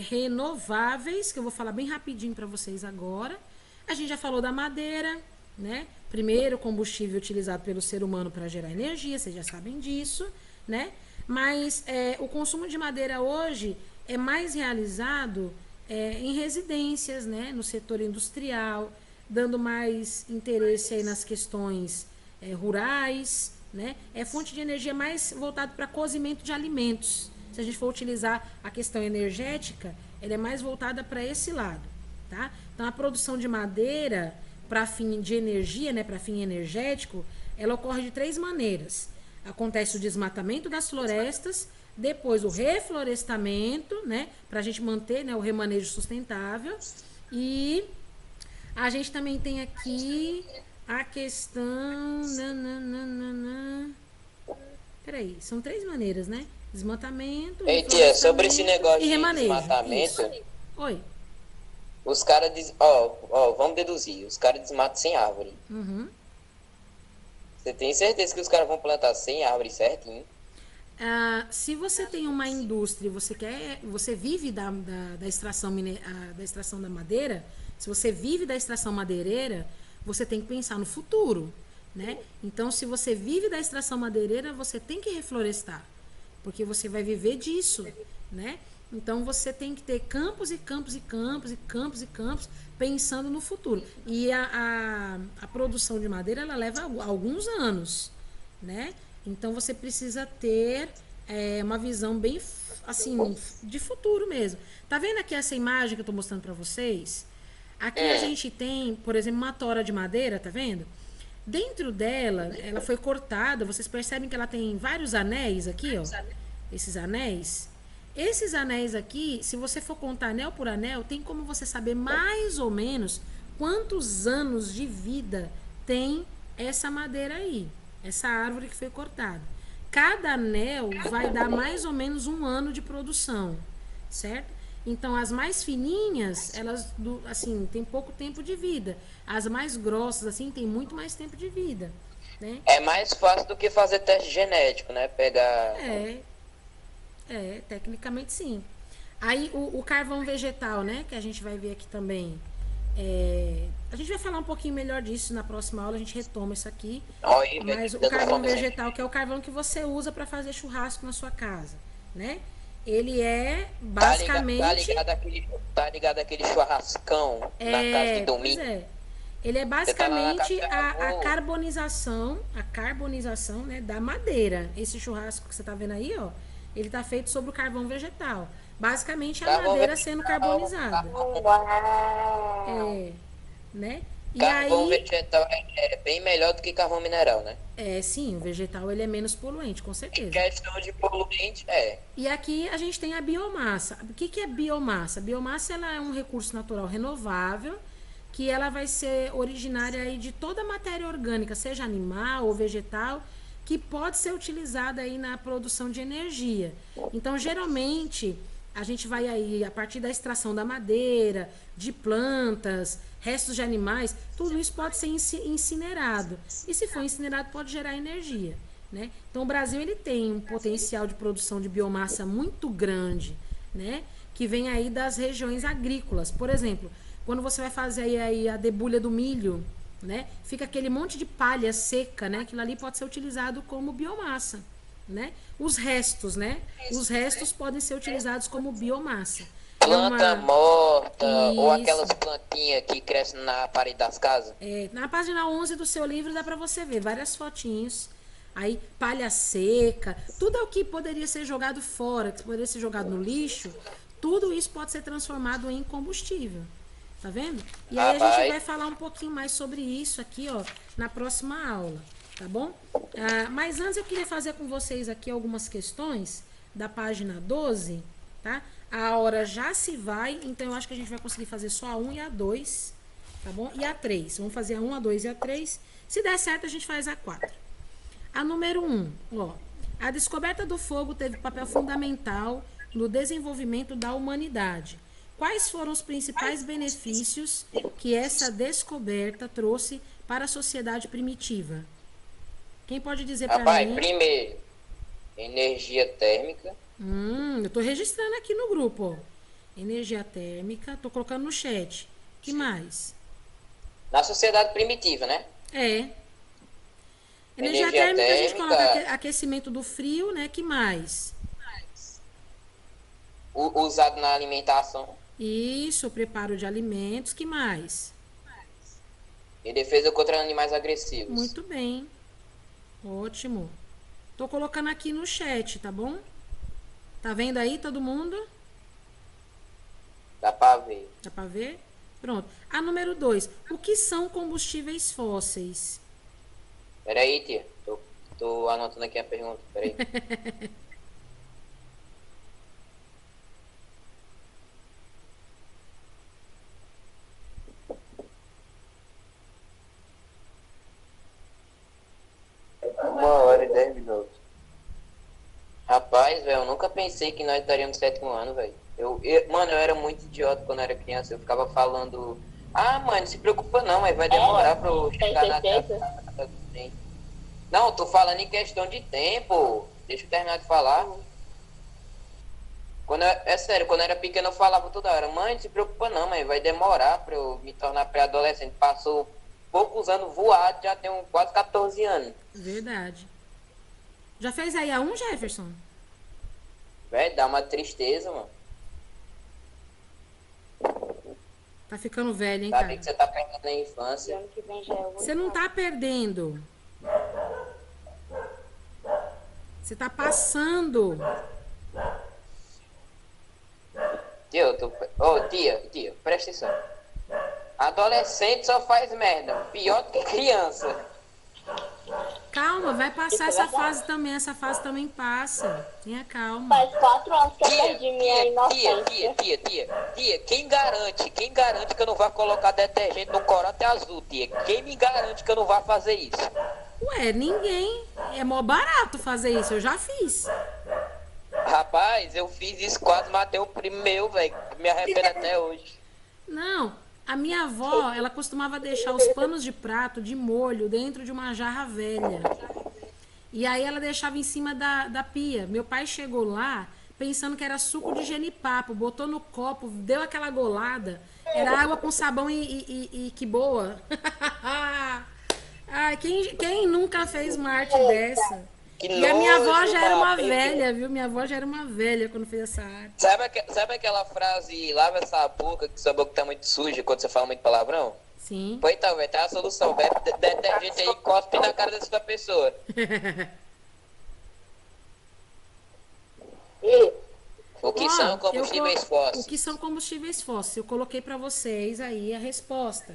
renováveis, que eu vou falar bem rapidinho para vocês agora. A gente já falou da madeira, né? Primeiro combustível utilizado pelo ser humano para gerar energia, vocês já sabem disso, né? Mas o consumo de madeira hoje é mais realizado em residências, né? No setor industrial, dando mais interesse aí nas questões rurais, né? É fonte de energia mais voltada para cozimento de alimentos. Se a gente for utilizar a questão energética, ela é mais voltada para esse lado, tá? Então, a produção de madeira para fim de energia, né, para fim energético, ela ocorre de 3 maneiras. Acontece o desmatamento das florestas, depois o reflorestamento, né, para a gente manter, né, o remanejo sustentável, e a gente também tem aqui a questão... Peraí, são 3 maneiras, né? Desmatamento, Ei, tia, sobre esse negócio e de remanejo. desmatamento, Isso. Oi. os caras vamos deduzir, os caras desmatam sem árvore. Uhum. Você tem certeza que os caras vão plantar sem árvore certinho? Se você tem uma indústria, você vive da extração da extração da madeira, se você vive da extração madeireira, você tem que pensar no futuro, né? Então, se você vive da extração madeireira, você tem que reflorestar, porque você vai viver disso, né? Então, você tem que ter campos e campos e campos e campos e campos pensando no futuro. E a produção de madeira, ela leva alguns anos, né? Então, você precisa ter uma visão bem, assim, de futuro mesmo. Tá vendo aqui essa imagem que eu tô mostrando para vocês? Aqui a gente tem, por exemplo, uma tora de madeira, tá vendo? Dentro dela, ela foi cortada, vocês percebem que ela tem vários anéis aqui, ó. Esses anéis. Esses anéis aqui, se você for contar anel por anel, tem como você saber mais ou menos quantos anos de vida tem essa madeira aí, essa árvore que foi cortada. Cada anel vai dar mais ou menos 1 ano de produção, certo? Então, as mais fininhas, elas, assim, tem pouco tempo de vida. As mais grossas, assim, tem muito mais tempo de vida, né? É mais fácil do que fazer teste genético, né? Pegar... Tecnicamente sim. Aí, o carvão vegetal, né? Que a gente vai ver aqui também. A gente vai falar um pouquinho melhor disso na próxima aula, a gente retoma isso aqui. Mas o carvão vegetal, que é o carvão que você usa para fazer churrasco na sua casa, né? Ele é basicamente... Tá ligado aquele churrascão na casa de domingo? Pois é. Ele é basicamente a carbonização, né, da madeira. Esse churrasco que você tá vendo aí, ó, ele tá feito sobre o carvão vegetal. Basicamente a madeira sendo carbonizada. Né? E carvão aí, vegetal é bem melhor do que carvão mineral, né? Sim, o vegetal ele é menos poluente, com certeza. Em questão de poluente, E aqui a gente tem a biomassa. O que é biomassa? Biomassa ela é um recurso natural renovável, que ela vai ser originária aí de toda a matéria orgânica, seja animal ou vegetal, que pode ser utilizada aí na produção de energia. Então, geralmente, a gente vai aí, a partir da extração da madeira, de plantas, restos de animais, tudo isso pode ser incinerado. E se for incinerado, pode gerar energia, né? Então, o Brasil ele tem um potencial de produção de biomassa muito grande, né? Que vem aí das regiões agrícolas. Por exemplo, quando você vai fazer aí a debulha do milho, né? Fica aquele monte de palha seca, né? Aquilo ali pode ser utilizado como biomassa, né? Os restos, né? Os restos podem ser utilizados como biomassa. Planta morta, ou aquelas plantinhas que crescem na parede das casas. Na página 11 do seu livro dá para você ver várias fotinhos. Aí, palha seca, tudo o que poderia ser jogado fora, que poderia ser jogado no lixo, tudo isso pode ser transformado em combustível. Tá vendo? E aí a gente vai falar um pouquinho mais sobre isso aqui, ó, na próxima aula, tá bom? Mas antes eu queria fazer com vocês aqui algumas questões da página 12, tá? A hora já se vai, então eu acho que a gente vai conseguir fazer só a 1 e a 2, tá bom? E a 3. Vamos fazer a 1, a 2 e a 3. Se der certo, a gente faz a 4. A número 1, ó. A descoberta do fogo teve papel fundamental no desenvolvimento da humanidade. Quais foram os principais benefícios que essa descoberta trouxe para a sociedade primitiva? Quem pode dizer para mim? Primeiro, energia térmica. Eu tô registrando aqui no grupo, ó. Energia térmica, tô colocando no chat. Que mais? Na sociedade primitiva, né? É. Energia Energia térmica, a gente coloca térmica, aquecimento do frio, né? Que mais? usado na alimentação. Isso, preparo de alimentos. Que mais? E defesa contra animais agressivos. Muito bem. Ótimo. Tô colocando aqui no chat, tá bom? Tá vendo aí todo mundo? Dá pra ver. Dá pra ver? Pronto. A número 2. O que são combustíveis fósseis? Peraí, tia. Tô anotando aqui a pergunta. Peraí. Uma hora e 10 minutos. Rapaz, velho, eu nunca pensei que nós estaríamos no sétimo ano, velho. Mano, eu era muito idiota quando eu era criança. Eu ficava falando, mãe, não se preocupa não, mas vai demorar pra eu chegar na casa. Não, tô falando em questão de tempo. Deixa eu terminar de falar. É sério, quando eu era pequeno eu falava toda hora, mãe, não se preocupa não, mas vai demorar pra eu me tornar pré-adolescente. Passou poucos anos voado, já tenho quase 14 anos. Verdade. Já fez aí a 1, Jefferson? Velho, dá uma tristeza, mano. Tá ficando velho, hein, Sabe cara? que você tá perdendo a infância. Ano que vem já é o Você não tá perdendo. Você tá passando. Tia, tia, presta atenção. Adolescente só faz merda. Pior do que criança. Calma, vai passar Isso é essa fase também. Essa fase também passa. Tenha calma. Faz 4 anos que eu perdi minha inocência. Tia, quem garante que eu não vá colocar detergente no corante azul, tia? Quem me garante que eu não vá fazer isso? Ué, ninguém. É mó barato fazer isso. Eu já fiz. Rapaz, eu fiz isso, quase matei o primo meu, velho. Me arrependo até hoje. Não, a minha avó, ela costumava deixar os panos de prato de molho dentro de uma jarra velha. E aí ela deixava em cima da pia. Meu pai chegou lá pensando que era suco de genipapo, botou no copo, deu aquela golada. Era água com sabão e que boa. Ai, quem nunca fez uma arte dessa? Que E a minha avó nojo, já era uma rapaz. velha, viu? Minha avó já era uma velha quando fez essa arte. Sabe aquela frase, lava essa boca, que sua boca tá muito suja quando você fala muito palavrão? Sim. Pois então, velho, tá a solução. Bebe detergente aí e cospe na cara dessa pessoa. O que são combustíveis O fósseis? que são combustíveis fósseis? Eu coloquei para vocês aí a resposta.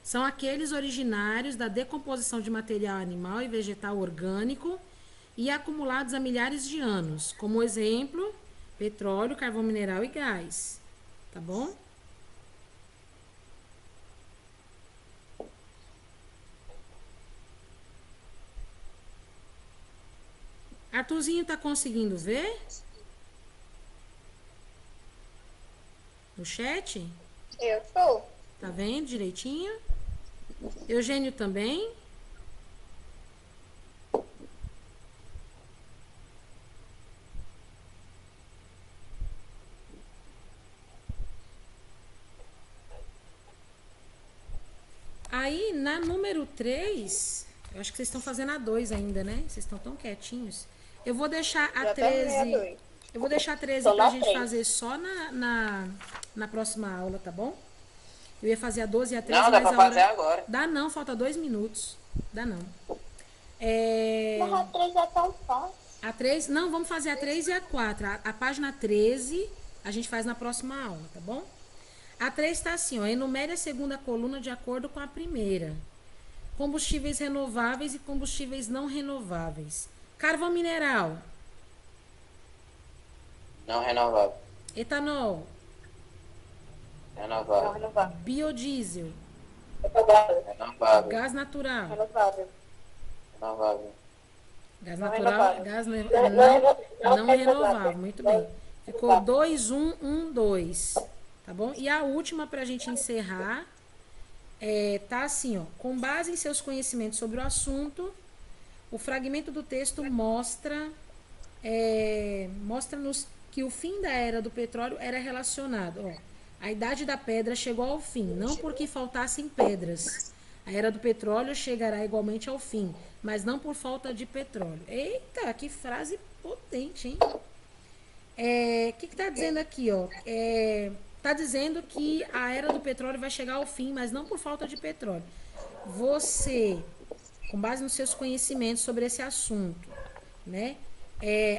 São aqueles originários da decomposição de material animal e vegetal orgânico e acumulados há milhares de anos. Como exemplo, petróleo, carvão mineral e gás. Tá bom? Arthurzinho tá conseguindo ver? No chat? Eu tô. Tá vendo direitinho? Eugênio também? Aí, na número 3, eu acho que vocês estão fazendo a 2 ainda, né? Vocês estão tão quietinhos. Eu vou deixar a Já terminei a 13. dois. Eu vou deixar a 13 Tô pra na gente 3. fazer só na próxima aula, tá bom? Eu ia fazer a 12 e a 13, Não, dá mas pra a fazer hora... agora. Dá não, falta 2 minutos. Dá não. Mas a 3 é tão fácil. A 3, não, vamos fazer a 3 e a 4. A página 13 a gente faz na próxima aula, tá bom? A 3 está assim, ó. Enumere a segunda coluna de acordo com a primeira. Combustíveis renováveis e combustíveis não renováveis. Carvão mineral, Não renovável. etanol, Renovável. Renovável. biodiesel, Renovável. gás natural. Renovável. Renovável. Gás Não natural, renovável. gás Não não renovável. renovável. Muito bem. Ficou 2, 1, 1, 2. Tá bom? E a última pra gente encerrar tá assim, ó. Com base em seus conhecimentos sobre o assunto, o fragmento do texto mostra mostra-nos que o fim da era do petróleo era relacionado. Ó, a idade da pedra chegou ao fim, não porque faltassem pedras. A era do petróleo chegará igualmente ao fim, mas não por falta de petróleo. Eita, que frase potente, hein? O que está dizendo aqui? Está dizendo que a era do petróleo vai chegar ao fim, mas não por falta de petróleo. Você, com base nos seus conhecimentos sobre esse assunto, né?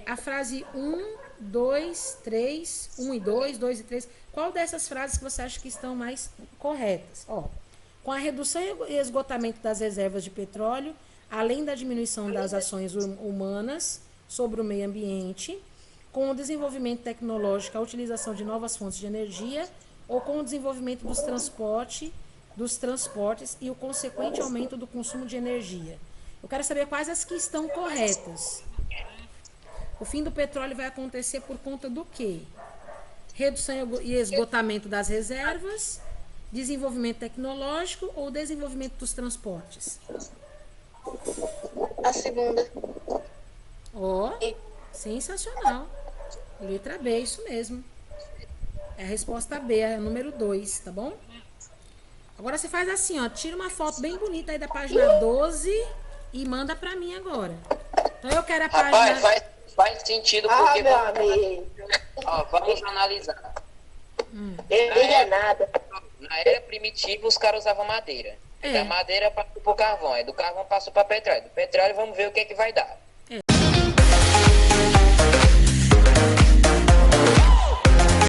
A frase 1, 2, 3, 1 e 2, 2 e 3, qual dessas frases que você acha que estão mais corretas? Ó, com a redução e esgotamento das reservas de petróleo, além da diminuição das ações humanas sobre o meio ambiente, com o desenvolvimento tecnológico, a utilização de novas fontes de energia, ou com o desenvolvimento dos transportes e o consequente aumento do consumo de energia. Eu quero saber quais as que estão corretas. O fim do petróleo vai acontecer por conta do quê? Redução e esgotamento das reservas, desenvolvimento tecnológico ou desenvolvimento dos transportes? A segunda. Ó, sensacional. Letra B, isso mesmo. É a resposta B, é a número 2, tá bom? Agora você faz assim, ó, tira uma foto bem bonita aí da página 12 e manda pra mim agora. Então eu quero a página... Rapaz, faz sentido porque... meu amigo. Ó, vamos analisar. Ele nada. Na era primitiva, os caras usavam madeira. Da madeira passou pro carvão. Aí do carvão passou para petróleo. Do petróleo, vamos ver o que é que vai dar.